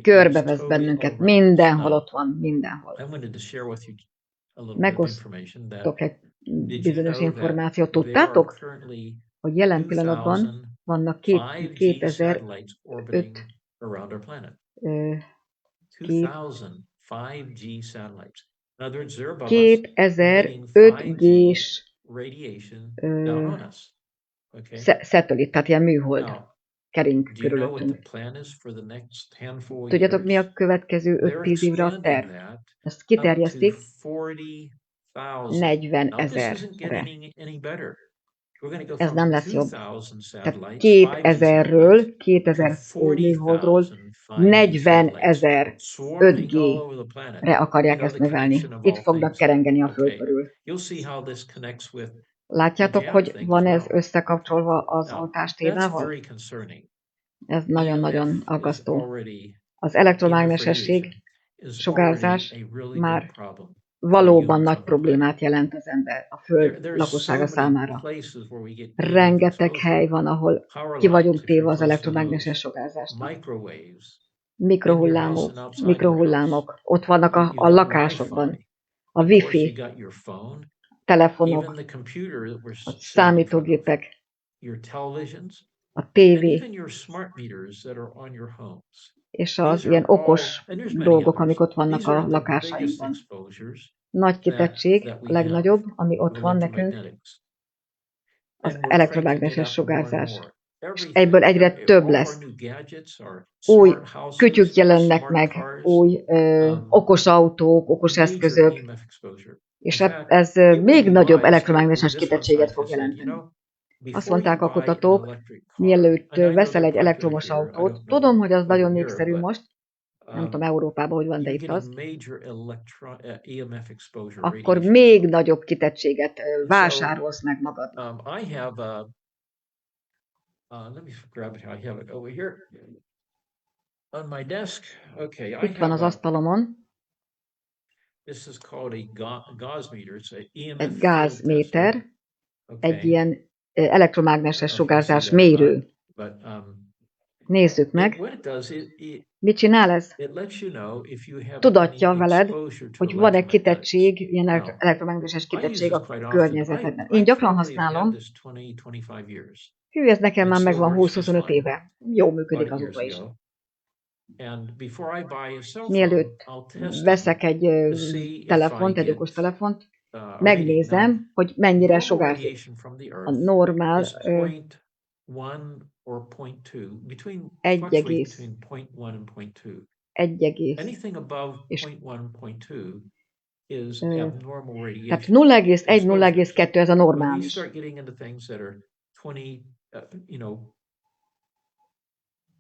Speaker 5: Körbevesz bennünket, mindenhol ott van, mindenhol. Megosztok egy bizonyos információt. Tudtátok, hogy jelen pillanatban vannak 2005 5G-s szatellit, tehát ilyen műhold kering körülöttünk. Tudjátok, mi a következő 5-10 évre a terv? Ezt kiterjesztik 40 000-re. Ez nem lesz jobb. Tehát 2000-ről, 2000 műholdról 40 000 5G-re akarják ezt növelni. Itt fognak kerengeni a föld körül. Látjátok, hogy van ez összekapcsolva az oltás témával? Ez nagyon-nagyon aggasztó. Az elektromágnesesség, sugárzás már valóban nagy problémát jelent az ember, a föld lakossága számára. Rengeteg hely van, ahol ki vagyunk téve az elektromágneses sugárzásnak. Mikrohullámok, ott vannak a lakásokban, a wifi, telefonok, a számítógépek, a tévé, és az ilyen okos dolgok, amik ott vannak a lakásainkban. Nagy kitettség, a legnagyobb, ami ott van nekünk, az elektromágneses sugárzás. És ebből egyre több lesz. Új kütyük jelennek meg, új okos autók, okos eszközök, és ez még nagyobb elektromágneses kitettséget fog jelenteni. Azt mondták a kutatók, mielőtt veszel egy elektromos autót, tudom, hogy az nagyon népszerű most, nem tudom Európában, hogy van, de
Speaker 2: you
Speaker 5: itt
Speaker 2: get a
Speaker 5: az,
Speaker 2: major EMF exposure
Speaker 5: akkor
Speaker 2: radiation.
Speaker 5: még nagyobb kitettséget vásárolsz meg magad.
Speaker 2: I have a, let me grab it, I have it over here on my desk. Okay, I
Speaker 5: Itt van az
Speaker 2: have
Speaker 5: asztalomon
Speaker 2: this is called a gauge meter. It's a EMF
Speaker 5: egy
Speaker 2: field
Speaker 5: gázméter,
Speaker 2: tester.
Speaker 5: egy
Speaker 2: Okay.
Speaker 5: ilyen elektromágneses
Speaker 2: I don't know if you
Speaker 5: sugárzás
Speaker 2: see that or
Speaker 5: mérő.
Speaker 2: not, but
Speaker 5: Nézzük meg,
Speaker 2: what it does,
Speaker 5: mit csinál ez?
Speaker 2: it lets you know if you have
Speaker 5: Tudatja
Speaker 2: any
Speaker 5: veled,
Speaker 2: exposure to
Speaker 5: hogy van-e
Speaker 2: electromagnetics.
Speaker 5: kitettség, ilyen
Speaker 2: Now,
Speaker 5: elektromágneses
Speaker 2: I use
Speaker 5: kitettség
Speaker 2: this
Speaker 5: a
Speaker 2: quite often.
Speaker 5: környezetedben.
Speaker 2: I
Speaker 5: Én gyakran
Speaker 2: probably have had
Speaker 5: használom,
Speaker 2: this 20-25 years.
Speaker 5: hű, ez nekem
Speaker 2: And
Speaker 5: már
Speaker 2: still
Speaker 5: megvan
Speaker 2: works just
Speaker 5: 20-25
Speaker 2: fine.
Speaker 5: éve. Jó működik
Speaker 2: About
Speaker 5: azóta
Speaker 2: years
Speaker 5: is.
Speaker 2: ago. And before I buy a cell phone,
Speaker 5: Mielőtt
Speaker 2: I'll test
Speaker 5: veszek
Speaker 2: them
Speaker 5: egy
Speaker 2: to see if
Speaker 5: telefont,
Speaker 2: I
Speaker 5: egy
Speaker 2: get
Speaker 5: okostelefont,
Speaker 2: a reading. Now,
Speaker 5: megnézem, hogy mennyire
Speaker 2: normal
Speaker 5: sugárzik.
Speaker 2: radiation from the
Speaker 5: A
Speaker 2: Earth
Speaker 5: normál
Speaker 2: is 0.1 or 0.2, fluctuates between 0.1 and 0.2.
Speaker 5: 1,1
Speaker 2: Anything above
Speaker 5: és
Speaker 2: 0.1, 0.2 is
Speaker 5: Ö,
Speaker 2: abnormal
Speaker 5: tehát
Speaker 2: radiation
Speaker 5: 0,1,
Speaker 2: exposures.
Speaker 5: 0,2 ez a
Speaker 2: When we
Speaker 5: normális.
Speaker 2: start getting into things that are 20,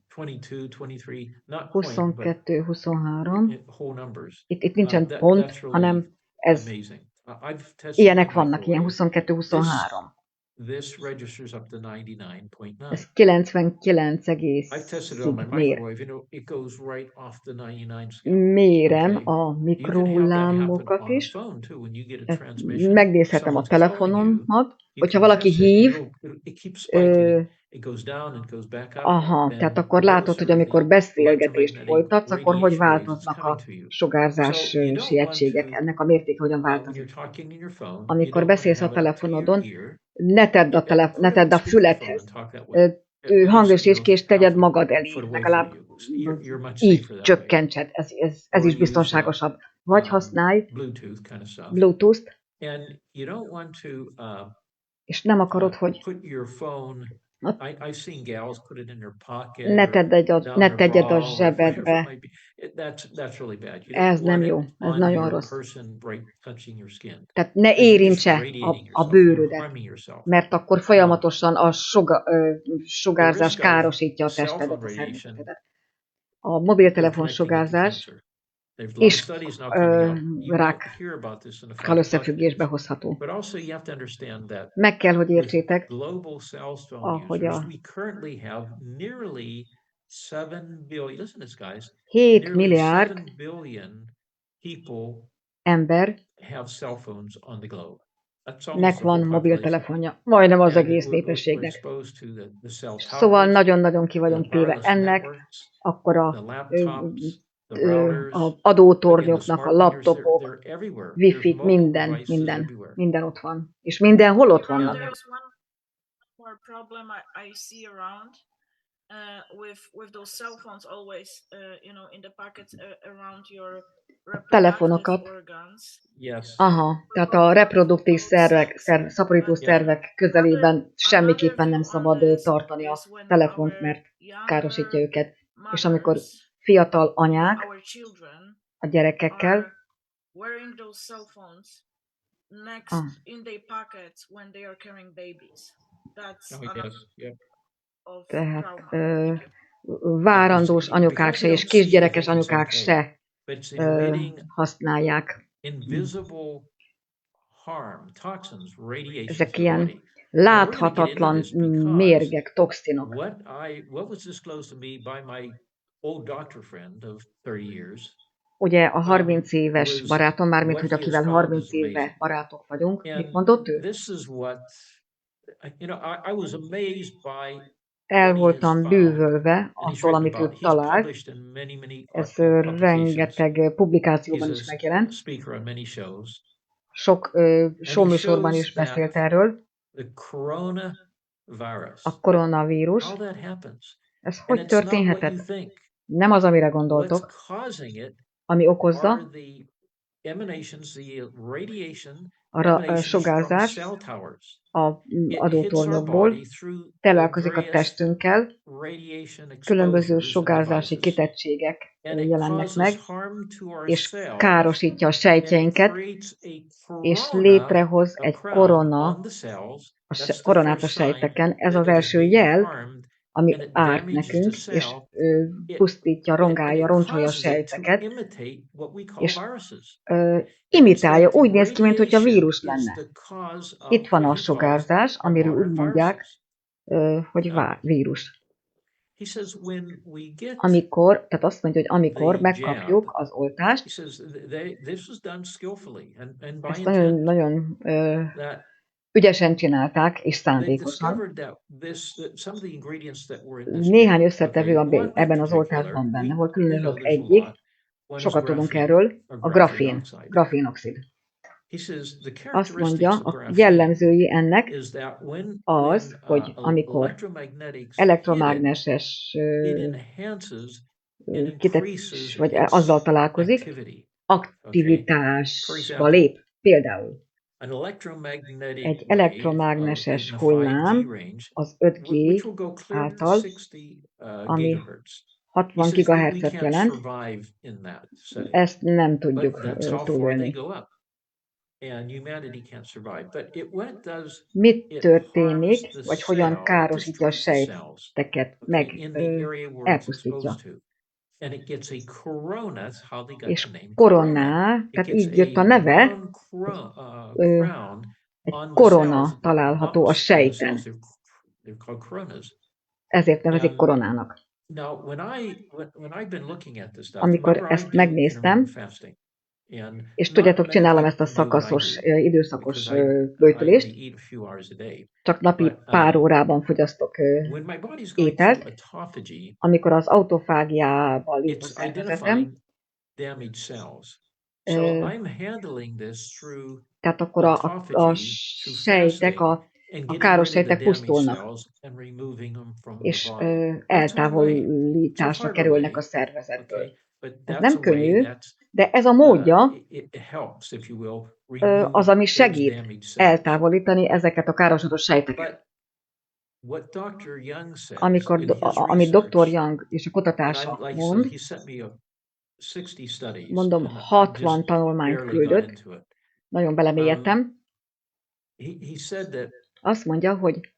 Speaker 2: 22, 23, not point, but
Speaker 5: 22, 23.
Speaker 2: whole numbers.
Speaker 5: Itt nincsen
Speaker 2: That's
Speaker 5: pont,
Speaker 2: really
Speaker 5: hanem ez
Speaker 2: amazing. I've tested
Speaker 5: ilyenek
Speaker 2: my
Speaker 5: vannak, ilyen
Speaker 2: microwave.
Speaker 5: 22, 23.
Speaker 2: This registers up to 99.9.
Speaker 5: Ez 99
Speaker 2: I've tested it on my
Speaker 5: egészig mér.
Speaker 2: microwave, and it goes right off the 99 scale.
Speaker 5: Mérem
Speaker 2: Okay.
Speaker 5: a
Speaker 2: You can have that happen
Speaker 5: mikrohullámokat
Speaker 2: on a
Speaker 5: is.
Speaker 2: phone too. When you get a
Speaker 5: Ezt
Speaker 2: transmission,
Speaker 5: megnézhetem a
Speaker 2: someone's calling you,
Speaker 5: telefonomat,
Speaker 2: you
Speaker 5: hogyha
Speaker 2: can
Speaker 5: valaki
Speaker 2: test it.
Speaker 5: hív,
Speaker 2: It keeps
Speaker 5: ö,
Speaker 2: spiking. It goes down and goes back up.
Speaker 5: aha,
Speaker 2: Then
Speaker 5: tehát akkor
Speaker 2: those
Speaker 5: látod, hogy
Speaker 2: are
Speaker 5: amikor
Speaker 2: the
Speaker 5: beszélgetést
Speaker 2: electromagnetic
Speaker 5: folytatsz, akkor hogy
Speaker 2: radiation waves that's
Speaker 5: változnak
Speaker 2: coming
Speaker 5: a
Speaker 2: to you. So
Speaker 5: sugárzási
Speaker 2: you don't want
Speaker 5: egységek,
Speaker 2: to,
Speaker 5: ennek a mértéke hogyan
Speaker 2: when
Speaker 5: változik.
Speaker 2: you're talking in your phone, you
Speaker 5: Amikor
Speaker 2: don't want to
Speaker 5: beszélsz a
Speaker 2: have it up to your
Speaker 5: telefonodon,
Speaker 2: ear.
Speaker 5: ne tedd a,
Speaker 2: Put it on
Speaker 5: ne tedd a
Speaker 2: speakerphone
Speaker 5: füledhez.
Speaker 2: and talk that way. At least,
Speaker 5: Hangosíts ki, és tegyed
Speaker 2: half a
Speaker 5: magad
Speaker 2: foot
Speaker 5: elé,
Speaker 2: away from
Speaker 5: legalább
Speaker 2: you. You're much
Speaker 5: így
Speaker 2: safer that way.
Speaker 5: csökkentsed, ez
Speaker 2: Or
Speaker 5: is
Speaker 2: use
Speaker 5: biztonságosabb. Vagy használj
Speaker 2: Bluetooth kind of stuff.
Speaker 5: Bluetooth-t,
Speaker 2: And you don't want to
Speaker 5: és nem akarod, hogy
Speaker 2: put your phone. I've seen gals put it in their pocket.
Speaker 5: ne
Speaker 2: or down
Speaker 5: ne
Speaker 2: their
Speaker 5: tegyed a
Speaker 2: bra or whatever it
Speaker 5: zsebedbe.
Speaker 2: might be. That's really bad. You
Speaker 5: Ez
Speaker 2: don't
Speaker 5: nem
Speaker 2: want
Speaker 5: jó,
Speaker 2: it
Speaker 5: ez
Speaker 2: on
Speaker 5: nagyon
Speaker 2: your
Speaker 5: rossz.
Speaker 2: person, right, touching your skin.
Speaker 5: Tehát ne
Speaker 2: Because you're just
Speaker 5: érintse
Speaker 2: radiating
Speaker 5: a
Speaker 2: yourself. You're
Speaker 5: bőrödet,
Speaker 2: harming yourself.
Speaker 5: mert akkor folyamatosan a
Speaker 2: The
Speaker 5: sugárzás
Speaker 2: risk of
Speaker 5: károsítja a
Speaker 2: cell phone
Speaker 5: testedet, a
Speaker 2: radiation
Speaker 5: szervezetedet. A
Speaker 2: is
Speaker 5: mobiltelefon
Speaker 2: connecting it to
Speaker 5: sugárzás
Speaker 2: cancer. There's a lot of
Speaker 5: is
Speaker 2: studies now coming out. You won't
Speaker 5: rákkal
Speaker 2: hear about this in the Fox
Speaker 5: összefüggésbe
Speaker 2: podcast.
Speaker 5: hozható.
Speaker 2: But also you have to understand that
Speaker 5: Meg kell, hogy
Speaker 2: with
Speaker 5: értsétek,
Speaker 2: global cell phone
Speaker 5: ahogy
Speaker 2: users,
Speaker 5: a
Speaker 2: we currently have nearly 7 billion, listen to this guys,
Speaker 5: 7
Speaker 2: nearly
Speaker 5: milliárd
Speaker 2: 7 billion people
Speaker 5: ember
Speaker 2: have cell phones on the globe. That's almost
Speaker 5: nek
Speaker 2: the whole
Speaker 5: van
Speaker 2: population.
Speaker 5: mobiltelefonja, majdnem az
Speaker 2: And
Speaker 5: egész
Speaker 2: we're
Speaker 5: népességnek.
Speaker 2: exposed to the cell
Speaker 5: Szóval
Speaker 2: towers,
Speaker 5: nagyon-nagyon ki
Speaker 2: the
Speaker 5: vagyunk téve
Speaker 2: wireless
Speaker 5: ennek,
Speaker 2: networks,
Speaker 5: akkor
Speaker 2: the
Speaker 5: a
Speaker 2: laptops, the routers,
Speaker 5: az
Speaker 2: again, the
Speaker 5: adótornyoknak, a
Speaker 2: smart meters,
Speaker 5: laptopok,
Speaker 2: they're everywhere. There's
Speaker 5: wifi,
Speaker 2: mobile
Speaker 5: minden,
Speaker 2: devices everywhere.
Speaker 5: minden ott van. És mindenhol ott
Speaker 3: You know,
Speaker 5: vannak.
Speaker 3: there is one more problem I see around with those cell phones always, in the pockets around your reproductive
Speaker 5: Telefonokat.
Speaker 3: organs.
Speaker 2: Yes.
Speaker 5: Aha, tehát a reproduktív szervek, szaporító szervek közelében semmiképpen nem szabad tartani a telefont, mert károsítja őket. És amikor fiatal anyák
Speaker 3: Our children
Speaker 5: a gyerekekkel,
Speaker 3: are wearing those cell phones next in their pockets when they are carrying babies. That's
Speaker 2: Oh, yes. Yep.
Speaker 3: of
Speaker 5: tehát
Speaker 3: trauma.
Speaker 5: várandós anyukák se, és kisgyerekes anyukák se
Speaker 2: But it's emitting
Speaker 5: használják.
Speaker 2: invisible harm, toxins, radiation
Speaker 5: Ezek
Speaker 2: to the
Speaker 5: ilyen
Speaker 2: body.
Speaker 5: láthatatlan mérgek, toxinok.
Speaker 2: What was disclosed to me by my old doctor friend of 30 years.
Speaker 5: Ugye a 30 éves barátom, mármint hogy akivel 30 éve barátok vagyunk, mit mondott ő?
Speaker 2: This is what, I was amazed by
Speaker 5: El voltam bűvölve attól, amit ő talált. Ez rengeteg publikációban is megjelent. Sok showműsorban is beszélt erről. A koronavírus. Ez hogy történhetett? Nem az, amire gondoltok. Ami okozza a sugárzás az adótornyokból, találkozik a testünkkel, különböző sugárzási kitettségek jelennek meg, és károsítja a sejtjeinket, és létrehoz egy koronát a sejteken. Ez az első jel, ami árt nekünk, és pusztítja, rongálja, roncsolja a sejteket, és imitálja, úgy néz ki, mintha vírus lenne. Itt van a sugárzás, amiről úgy mondják, hogy vírus. Amikor, tehát azt mondja, hogy amikor megkapjuk az oltást, ezt nagyon ügyesen csinálták, és szándékosan. Néhány összetevő ebben az oltásban benne volt, különösen egyik, sokat tudunk erről, a grafénoxid. Azt mondja, a jellemzői ennek az, hogy amikor elektromágneses kitetés, vagy azzal találkozik, aktivitásba lép. Például egy elektromágneses hullám az 5G által, ami 60 GHz-et jelent, ezt nem tudjuk túlélni. Mit történik, vagy hogyan károsítja a sejteket, elpusztítja. És koroná, tehát így jött a neve, egy korona található a sejten. Ezért nevezik koronának. Amikor ezt megnéztem, és tudjátok, csinálom ezt a időszakos böjtölést, csak napi pár órában fogyasztok ételt, amikor az autofágiába lép a szervezetem, tehát akkor a sejtek, a káros sejtek pusztulnak, és eltávolításra kerülnek a szervezetből. Ez nem könnyű, de ez a módja az, ami segít eltávolítani ezeket a károsodott sejteket. Amit dr. Young és a kutatása mond, mondom, 60 tanulmányt küldött, nagyon belemélyedtem. Azt mondja, hogy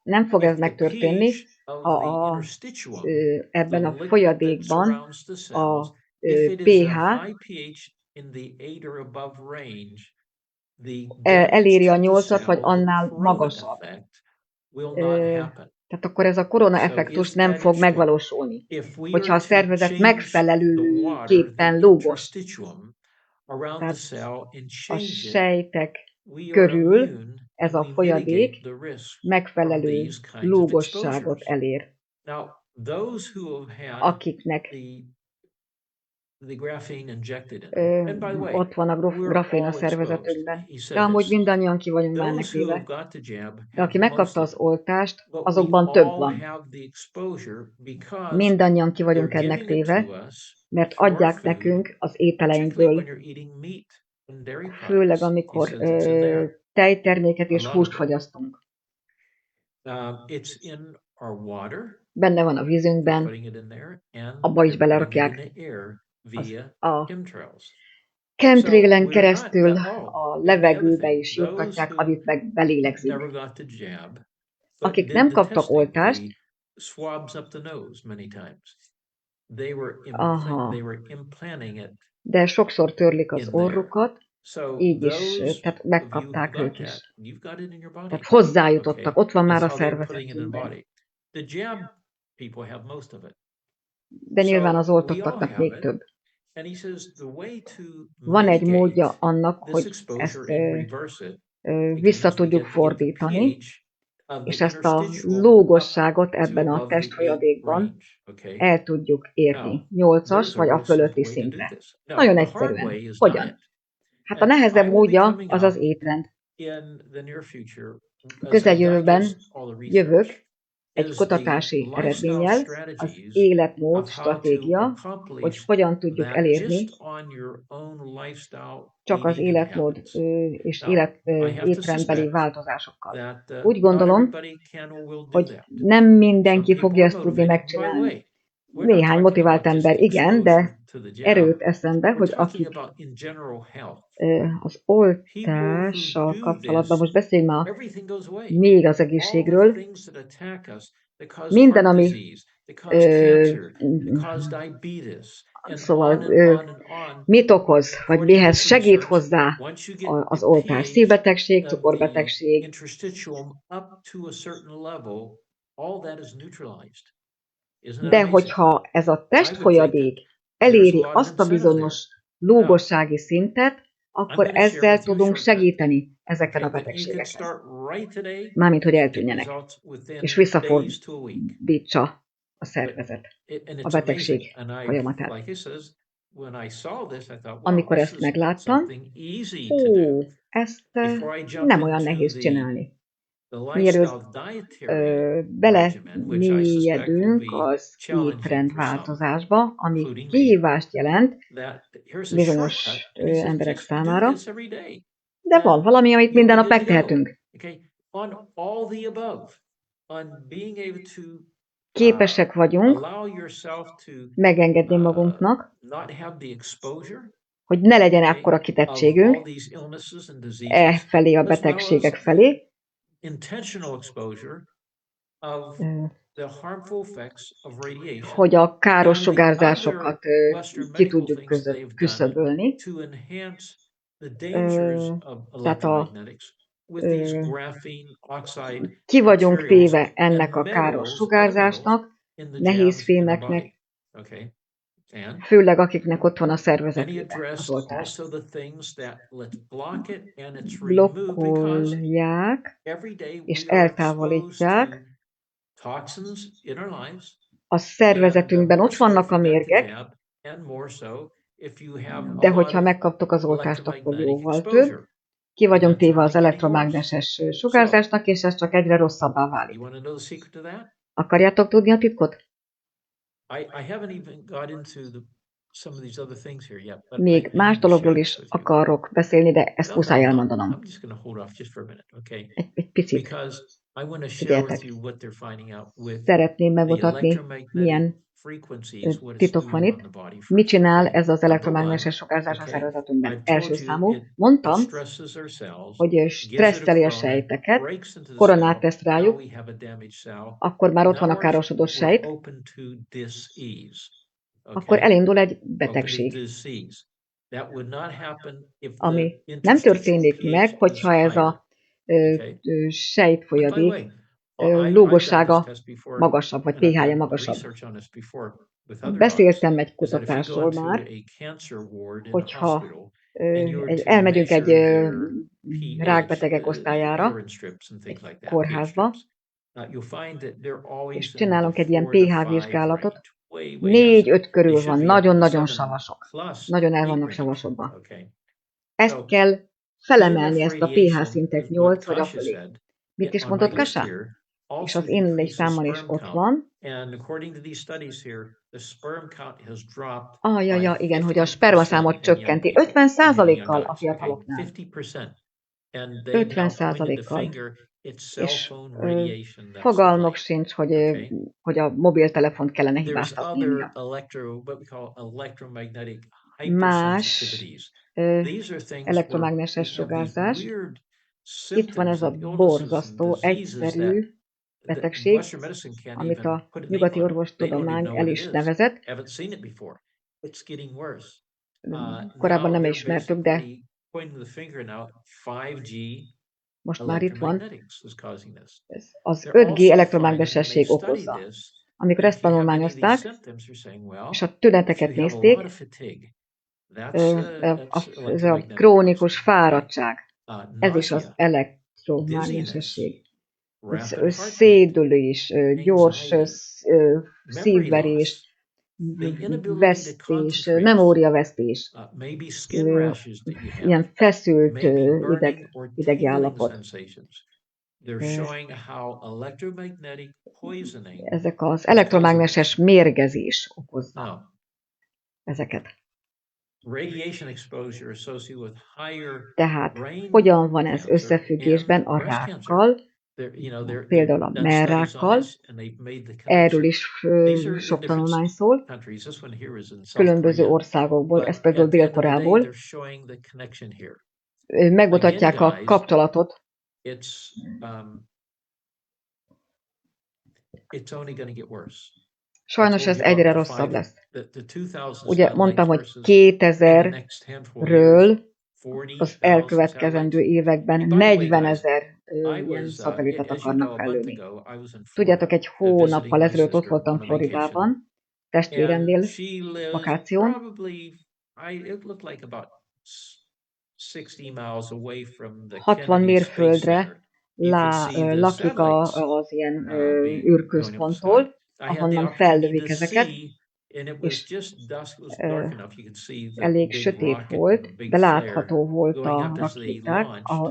Speaker 5: nem fog ez megtörténni, ha ebben a folyadékban a pH eléri a 8-at, vagy annál magasabb. Tehát akkor ez a korona effektus nem fog megvalósulni. Hogyha a szervezet megfelelőképpen lógos, tehát a sejtek körül ez a folyadék megfelelő lúgosságot elér. Akiknek ott van a grafén a szervezetünkben. De amúgy mindannyian ki vagyunk már ennek téve. De aki megkapta az oltást, azokban több van. Mindannyian ki vagyunk ennek téve, mert adják nekünk az ételeinkből, főleg amikor tejterméket és húst fogyasztunk. Benne van a vízünkben, abba is belerakják. A chemtrailen keresztül a levegőbe is juttatják, amit meg belélegzik. Akik nem kaptak oltást, de sokszor törlik az orrukat, így is, tehát megkapták ők is. Tehát hozzájutottak, ott van már a szervezetünkben. De nyilván az oltottaknak még több. Van egy módja annak, hogy ezt vissza tudjuk fordítani, és ezt a lúgosságot ebben a testfolyadékban el tudjuk érni 8-as vagy a fölötti szintre. Nagyon egyszerűen. Hogyan? Hát a nehezebb módja az az étrend. Közeljövőben jövök egy kutatási eredménnyel, az életmód stratégia, hogy hogyan tudjuk elérni csak az életmód és étrendbeli változásokkal. Úgy gondolom, hogy nem mindenki fogja ezt tudni megcsinálni. Néhány motivált ember igen, de erőt eszembe, hogy akik az oltással kapcsolatban, most beszéljünk már még az egészségről, minden, ami szóval mit okoz, vagy mihez segít hozzá az oltás. Szívbetegség, cukorbetegség. De hogyha ez a testfolyadék eléri azt a bizonyos lúgossági szintet, akkor ezzel tudunk segíteni ezeken a betegségeken. Mármint, hogy eltűnjenek, és visszafordítsa a szervezet a betegség folyamatát. Amikor ezt megláttam, ezt nem olyan nehéz csinálni. Mielőtt belemélyedünk az étrendváltozásba, ami kihívást jelent bizonyos emberek számára, de van valami, amit minden nap megtehetünk. Képesek vagyunk megengedni magunknak, hogy ne legyen akkora kitettségünk felé a betegségek felé, hogy a káros sugárzásokat ki tudjuk küszöbölni. Tehát ki vagyunk téve ennek a káros sugárzásnak, nehézfémeknek, főleg akiknek ott van a szervezetében az oltás. Blokkolják és eltávolítják. A szervezetünkben ott vannak a mérgek, de hogyha megkaptok az oltást, akkor jóval több. Ki vagyunk téve az elektromágneses sugárzásnak, és ez csak egyre rosszabbá válik. Akarjátok tudni a titkot? Még más dologról is akarok beszélni, de ezt muszáj elmondanom. Egy picit. Figyeljetek. Szeretném megmutatni, milyen titok van itt. Mit csinál ez az elektromágneses sugárzás a szervezetünkben? Első számú, mondtam, hogy stresszeli a sejteket, koronát tesz rájuk, akkor már ott van a károsodott sejt, akkor elindul egy betegség. Ami nem történik meg, hogyha ez a sejtfolyadék lúgossága magasabb, vagy pH-ja magasabb. Beszéltem egy kutatásról már, hogyha elmegyünk egy rákbetegek osztályára, egy kórházba, és csinálunk egy ilyen pH vizsgálatot, 4-5 körül van, nagyon-nagyon savasok, nagyon el vannak savasodva. Ezt kell felemelni, ezt a pH szintet 8 vagy afölé. Mit is mondott Kasa? És az én számmal is ott van. Igen, hogy a spermaszámot csökkenti 50%-kal a fiataloknál. 50%-kal. És fogalmok sincs, hogy a mobiltelefont kellene hibáztatnia. Más elektromágneses sugárzás. Itt van ez a borzasztó, egyszerű betegség, amit a nyugati orvostudomány el is nevezett. Korábban nem ismertük, de most már itt van. Ez az 5G elektromágnesesség okozza. Amikor ezt tanulmányozták, és a tüneteket nézték, ez a krónikus fáradtság, ez is az elektromágnesesség. Szédülés, gyors szívverés, vesztés, memóriavesztés, ilyen feszült idegi állapot. Ezek az elektromágneses mérgezés okozza ezeket. Tehát hogyan van ez összefüggésben a rákkal például a mellrákkal, erről is sok tanulmány szól, különböző országokból, ez például Dél-Koreából, megmutatják a kapcsolatot. Sajnos ez egyre rosszabb lesz. Ugye mondtam, hogy 2000-ről az elkövetkezendő években 40 000 ilyen szatellitet akarnak fellőni. Tudjátok, egy hónappal ezelőtt ott voltam Floridában, testvéremnél vakáción. 60 mérföldre lakik az ilyen űrközponttól, ahonnan fellövik ezeket, és elég sötét volt, de látható volt a rakéták,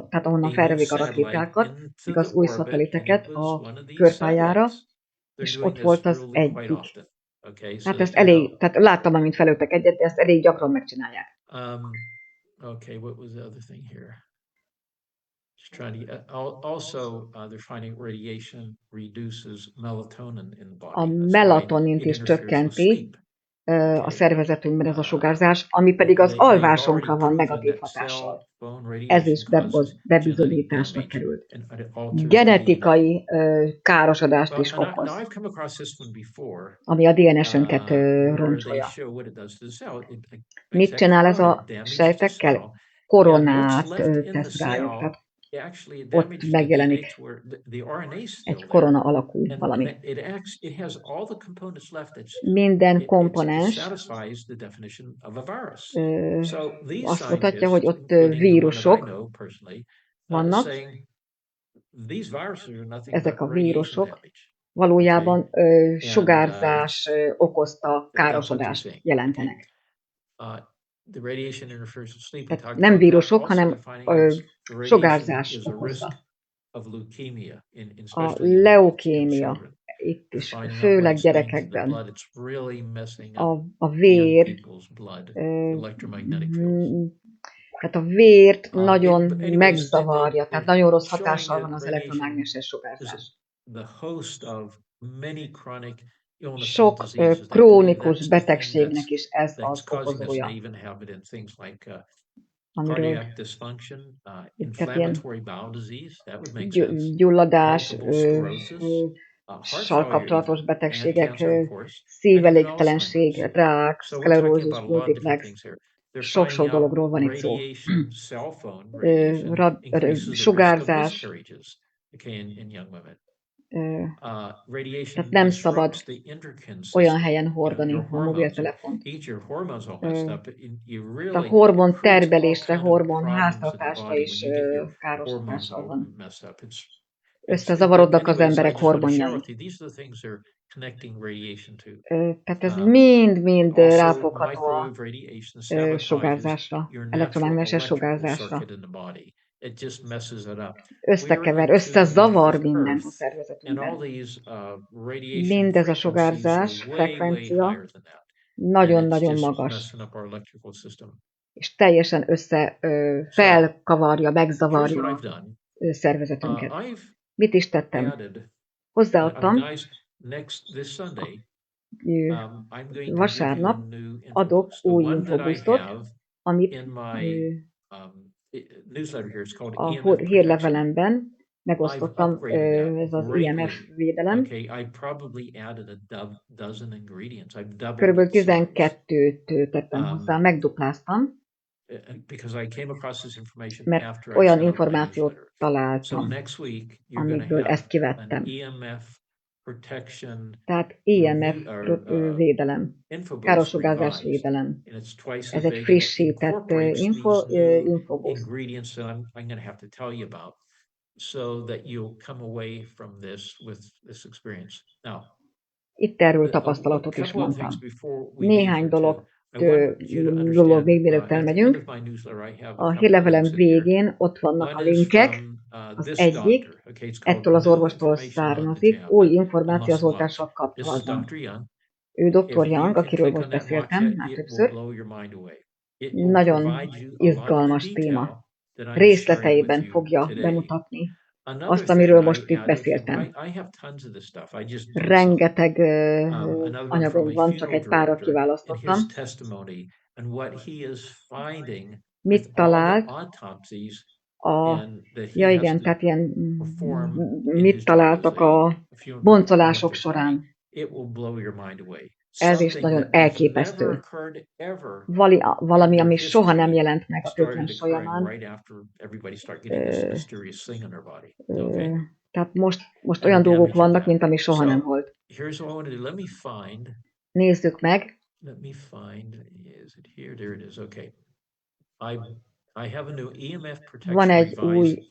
Speaker 5: tehát ahonnan felrövik a rakétákat, még az új szatelliteket a körpályára, és ott volt az egyik. Hát ezt tehát láttam, amint felőttek egyet, de ezt elég gyakran megcsinálják.
Speaker 2: Okay, what was the other thing here? Just trying to get, also they're finding radiation reduces melatonin in the body.
Speaker 5: A melatonint is csökkenti a szervezetünkben ez a sugárzás, ami pedig az alvásunkra van negatív hatással. Ez is bebizonyításra került. Genetikai károsodást is okoz, ami a DNS-önket roncsolja. Mit csinál ez a sejtekkel? Koronát tesz rájuk, tehát ott megjelenik egy korona alakú valami. Minden komponens azt mutatja, hogy ott vírusok vannak. Ezek a vírusok valójában sugárzás okozta károsodást jelentenek. Tehát nem vírusok, hanem sugárzás okozza. A leukémia itt is, főleg gyerekekben. A vér, tehát a vért nagyon megzavarja, tehát nagyon rossz hatással van az elektromágneses sugárzás. Sok krónikus betegségnek is ez az okozója. Amiről gyulladás, sal kapcsolatos betegségek, szívelégtelenség, rák, szklerózus, multiplex, sok-sok dologról van itt szó. Sugárzás, tehát nem szabad olyan helyen hordani a mobiltelefont. A hormon termelésre, hormon háztartásra is káros hatással van. Összezavarodnak az emberek hormonjai. Tehát ez mind-mind ráfogható a sugárzásra, elektromágneses sugárzásra. Összezavar mindent a szervezetünkben. Mindez a sugárzás frekvencia nagyon-nagyon magas, és teljesen felkavarja, megzavarja a szervezetünket. Mit is tettem? Hozzáadtam, vasárnap adok új infobusztot, amit a hírlevelemben megosztottam, ez az EMF védelem. Körülbelül 12-t tettem hozzá, megdupláztam, mert olyan információt találtam, amikből ezt kivettem. Tehát EMF védelem, károsugárzás védelem. Ez egy frissített infobusz. Itt erről tapasztalatot is mondtam. Néhány dolog még mielőtt elmegyünk. A hírlevelem végén ott vannak a linkek. Az egyik, ettől az orvostól származik, új információ az oltással kapcsolatban. Ő Dr. Young, akiről most beszéltem már többször. Nagyon izgalmas téma. Részleteiben fogja bemutatni azt, amiről most itt beszéltem. Rengeteg anyagom van, csak egy párat kiválasztottam. Mit talált? Ja igen, tehát ilyen mit találtak a boncolások során. Ez is nagyon elképesztő. Valami, ami soha nem jelent meg a történet folyamán. Tehát most olyan dolgok vannak, mint ami soha nem volt. Nézzük meg. Van egy új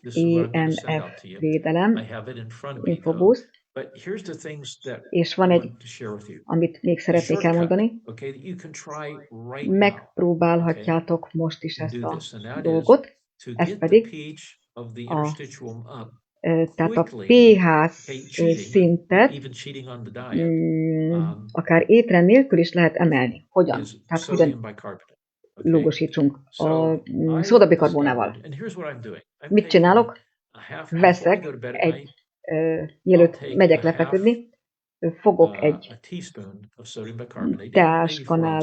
Speaker 5: EMF védelem, infoboost, és van egy, amit még szeretnék elmondani. Megpróbálhatjátok most is ezt a dolgot, ez pedig tehát a pH szintet akár étrend nélkül is lehet emelni. Hogyan? Tehát hogyan logosítsunk a szódabikarbonával. Mit csinálok? Veszek egy, mielőtt megyek lefeküdni, fogok egy teáskanál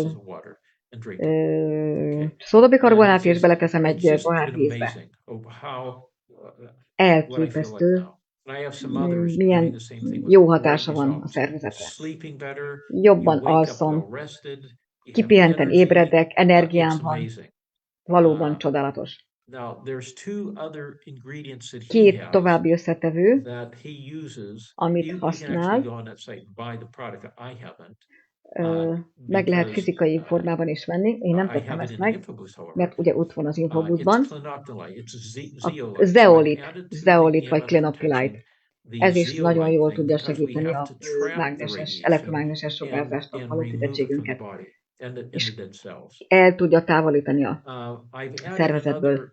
Speaker 5: szódabikarbonát, és beleteszem egy pohár vízbe. Elképesztő, milyen jó hatása van a szervezetre. Jobban alszom, kipihenten ébredek, energiám van, valóban csodálatos. Két további összetevő, amit használ, meg lehet fizikai formában is venni. Én nem tettem ezt meg, mert ugye ott van az infoboostban. A zeolit vagy klinoptilite. Ez is nagyon jól tudja segíteni a elektromágneses sugárzástól való fitettségünket. És el tudja távolítani a szervezetből.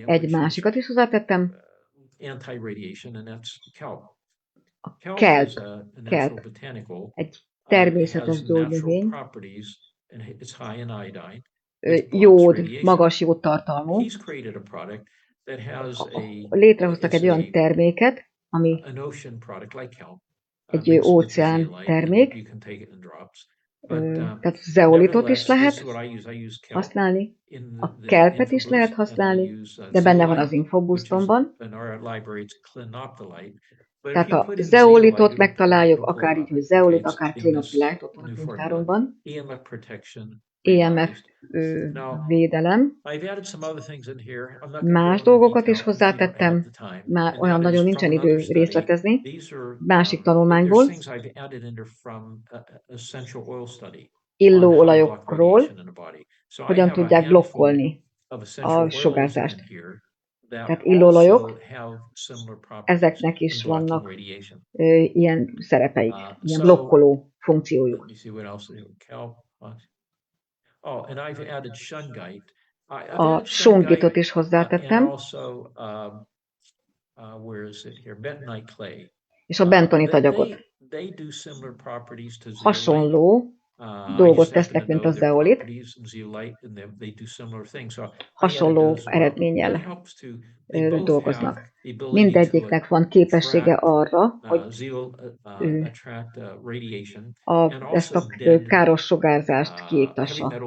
Speaker 5: Egy másikat is hozzátettem. A kelp. Egy természetes gyógynövény. Jód, magas jódtartalmú. Létrehoztak egy olyan terméket, ami egy óceán termék. Tehát zeolitot is lehet használni, a kelpet is lehet használni, de benne van az infoboostomban. Tehát a zeolitot megtaláljuk, akár így, hogy zeolit, akár klinoptilite, ott van a könyvtáromban. EMF védelem. Más dolgokat is hozzátettem, már olyan nagyon nincsen idő részletezni. Másik tanulmányból. Illóolajokról, hogyan tudják blokkolni a sugárzást. Tehát illóolajok, ezeknek is vannak ilyen szerepeik, ilyen blokkoló funkciójuk. A sungitot is hozzátettem, és a bentonit agyagot. Hasonló dolgot tesznek, mint a zeolit. Hasonló eredménnyel dolgoznak. Mindegyiknek van képessége arra, hogy ezt a káros sugárzást kiiktassa,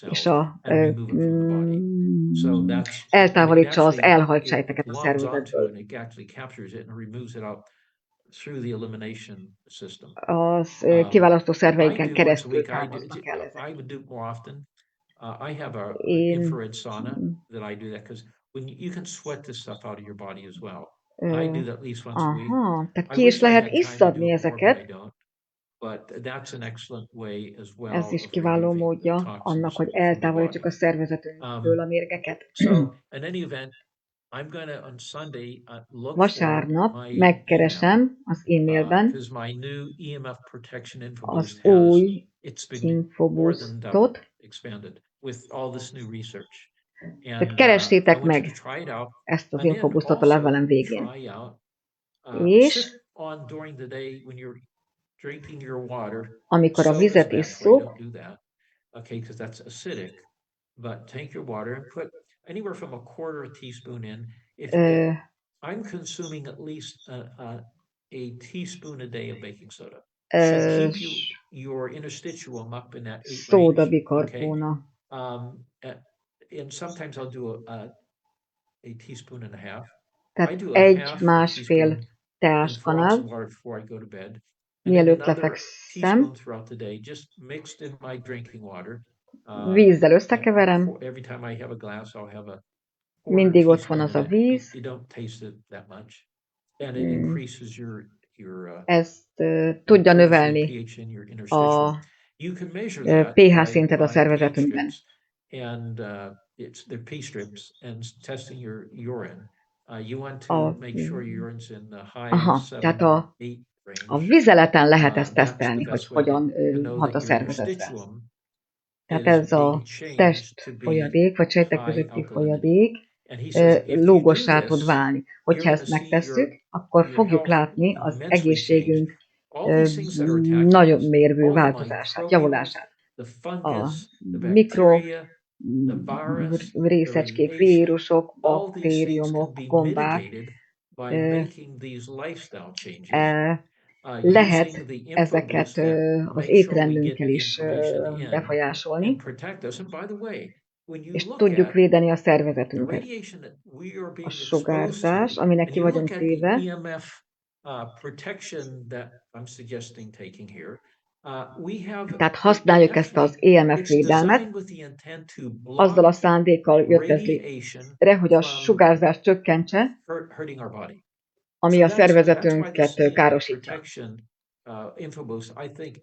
Speaker 5: és eltávolítsa az elhalt sejteket a szervezetből. Az kiválasztó szerveinken keresztül távoznak el ezek. Tehát ki is lehet isszadni ezeket. Ez is kiváló módja annak, hogy eltávolítsuk a szervezetünkből a mérgeket. Vasárnap megkeresem az e-mailben az új infoboostot. Tehát keressétek meg ezt az infoboostot a levelem végén. És amikor a vizet isszuk,
Speaker 2: I'm consuming at least a teaspoon a day of baking soda.
Speaker 5: Ö,
Speaker 2: Should keep your interstitium up in that 8 range. Okay.
Speaker 5: Szódabikarbóna.
Speaker 2: And sometimes I'll do a teaspoon and a half. I
Speaker 5: Tehát
Speaker 2: do a half a
Speaker 5: 1-1,5
Speaker 2: teaspoon in
Speaker 5: teáskanál,
Speaker 2: water before I go to bed. And then
Speaker 5: mielőtt
Speaker 2: another
Speaker 5: lefekszem,
Speaker 2: teaspoon throughout the day, just mixed in my drinking water.
Speaker 5: vízzel összekeverem,
Speaker 2: Every time I have a glass, I'll have a
Speaker 5: mindig ott van az a víz.
Speaker 2: You don't taste it that much. And it
Speaker 5: Mm.
Speaker 2: increases your
Speaker 5: Ezt tudja növelni
Speaker 2: pH in your
Speaker 5: a
Speaker 2: interstitium. You can measure that
Speaker 5: pH
Speaker 2: by
Speaker 5: szintet a szervezetünkben.
Speaker 2: pH strips, and it's the pH strips and testing your urine. You want to make sure your urine's in the high 7,
Speaker 5: tehát
Speaker 2: 8
Speaker 5: a
Speaker 2: range.
Speaker 5: vizeleten lehet ezt
Speaker 2: That's
Speaker 5: tesztelni,
Speaker 2: the
Speaker 5: hogy
Speaker 2: best way
Speaker 5: hogyan
Speaker 2: to know
Speaker 5: hat a
Speaker 2: that your
Speaker 5: szervezetre.
Speaker 2: interstitium
Speaker 5: Tehát
Speaker 2: is
Speaker 5: ez a
Speaker 2: being changed
Speaker 5: test
Speaker 2: to be
Speaker 5: folyadék, vagy sejtek
Speaker 2: high
Speaker 5: közötti
Speaker 2: alkalinity.
Speaker 5: folyadék
Speaker 2: And he says, if you do
Speaker 5: lúgossá tud
Speaker 2: this,
Speaker 5: válni. Hogyha
Speaker 2: you're
Speaker 5: ezt
Speaker 2: gonna see
Speaker 5: megtesszük, akkor
Speaker 2: your
Speaker 5: fogjuk
Speaker 2: health
Speaker 5: látni az
Speaker 2: immensely
Speaker 5: egészségünk
Speaker 2: change. All these things that are attacking
Speaker 5: nagyobb
Speaker 2: us,
Speaker 5: mérvű
Speaker 2: all the
Speaker 5: változását,
Speaker 2: microbials,
Speaker 5: javulását.
Speaker 2: the
Speaker 5: A
Speaker 2: fungus, the
Speaker 5: mikro
Speaker 2: bacteria, the virus, the
Speaker 5: részecskék,
Speaker 2: radiation,
Speaker 5: vírusok,
Speaker 2: all these things can
Speaker 5: baktériumok,
Speaker 2: be
Speaker 5: gombák,
Speaker 2: mitigated by making these lifestyle changes.
Speaker 5: lehet
Speaker 2: Using the info
Speaker 5: ezeket
Speaker 2: boosts that
Speaker 5: az
Speaker 2: make sure we get
Speaker 5: étrendünkkel
Speaker 2: the
Speaker 5: is
Speaker 2: information in
Speaker 5: befolyásolni,
Speaker 2: and protect us. And by the way, when you
Speaker 5: és
Speaker 2: look
Speaker 5: tudjuk
Speaker 2: at
Speaker 5: védeni a
Speaker 2: the
Speaker 5: szervezetünket.
Speaker 2: radiation that we are
Speaker 5: A
Speaker 2: being exposed to,
Speaker 5: sugárzás, aminek
Speaker 2: and
Speaker 5: ki
Speaker 2: you look
Speaker 5: vagyunk
Speaker 2: at the
Speaker 5: téve,
Speaker 2: EMF protection that I'm suggesting taking here, we have
Speaker 5: tehát használjuk ezt az EMF
Speaker 2: it's
Speaker 5: védelmet,
Speaker 2: designed with the intent to
Speaker 5: azzal a
Speaker 2: block
Speaker 5: szándékkal jött ez
Speaker 2: radiation
Speaker 5: létre, hogy a
Speaker 2: from
Speaker 5: sugárzást csökkentse,
Speaker 2: hurting our body.
Speaker 5: ami
Speaker 2: So
Speaker 5: a
Speaker 2: that's why this
Speaker 5: szervezetünket
Speaker 2: EMF
Speaker 5: károsítja.
Speaker 2: protection info boost, I think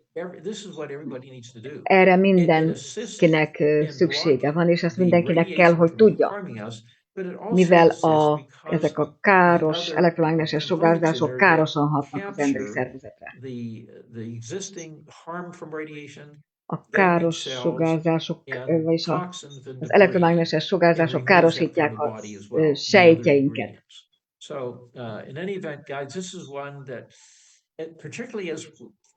Speaker 2: this is what everybody needs to do.
Speaker 5: Erre
Speaker 2: It assists
Speaker 5: mindenkinek
Speaker 2: in
Speaker 5: szüksége
Speaker 2: blocking
Speaker 5: van, és ezt
Speaker 2: the
Speaker 5: mindenkinek kell,
Speaker 2: radiation
Speaker 5: hogy
Speaker 2: from
Speaker 5: tudja.
Speaker 2: harming us, but it also
Speaker 5: Mivel
Speaker 2: assists because
Speaker 5: ezek a
Speaker 2: the
Speaker 5: káros
Speaker 2: other
Speaker 5: elektromágneses
Speaker 2: components in
Speaker 5: sugárzások
Speaker 2: there that
Speaker 5: károsan hatnak az emberi
Speaker 2: capture
Speaker 5: szervezetre.
Speaker 2: the existing harm from radiation,
Speaker 5: A
Speaker 2: damaged
Speaker 5: káros
Speaker 2: cells,
Speaker 5: sugárzások,
Speaker 2: and
Speaker 5: vagyis
Speaker 2: toxins and
Speaker 5: az
Speaker 2: debris,
Speaker 5: elektromágneses
Speaker 2: and
Speaker 5: sugárzások
Speaker 2: removes that from
Speaker 5: károsítják
Speaker 2: the
Speaker 5: a
Speaker 2: body as well, the other
Speaker 5: sejtjeinket.
Speaker 2: ingredients. So in any event, guys, this is one that, particularly as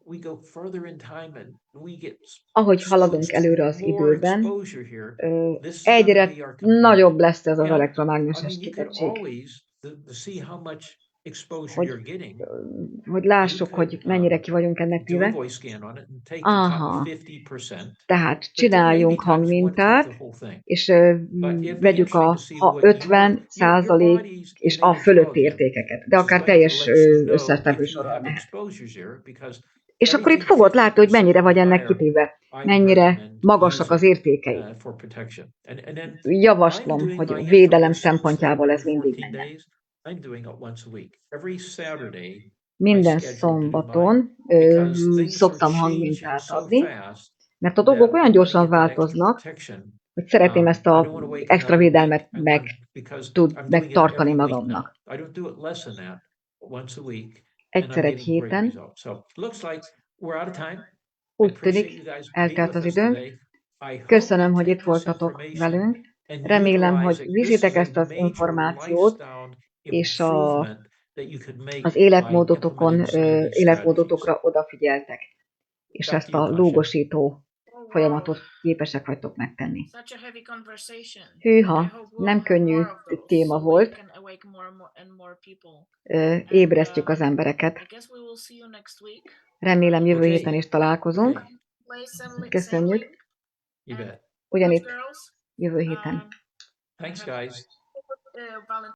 Speaker 2: we go further in time and we get
Speaker 5: Ahogy haladunk előre az
Speaker 2: more
Speaker 5: időben,
Speaker 2: exposure here, this is gonna
Speaker 5: egyre
Speaker 2: be our companion.
Speaker 5: nagyobb lesz ez az
Speaker 2: And, I
Speaker 5: elektromágneses
Speaker 2: mean, you could
Speaker 5: kitettség.
Speaker 2: always, to see how much exposure
Speaker 5: Hogy,
Speaker 2: you're getting,
Speaker 5: hogy lássuk, hogy mennyire ki vagyunk ennek
Speaker 2: do a
Speaker 5: téve.
Speaker 2: voice scan on it and take the top
Speaker 5: Aha,
Speaker 2: 50%.
Speaker 5: tehát csináljunk hangmintát, és vegyük a 50% és a fölötti értékeket, de akár teljes összetevő sorral mehet. És akkor itt fogod látni, hogy mennyire vagy ennek kitéve, mennyire magasak az értékei. Javaslom, hogy védelem szempontjából ez mindig menjen. Minden szombaton szoktam hangmintát adni, mert a dolgok olyan gyorsan változnak, hogy szeretném ezt az extra védelmet megtartani magamnak. Egyszer egy héten. Úgy tűnik, eltelt az időnk. Köszönöm, hogy itt voltatok velünk. Remélem, hogy viszitek ezt az információt, és az életmódotokra odafigyeltek, és ezt a lúgosító folyamatot képesek vagytok megtenni. Hűha, nem könnyű téma volt. Ébresztjük az embereket. Remélem jövő héten is találkozunk. Köszönjük. Ugyanitt jövő héten.
Speaker 2: Thanks, guys.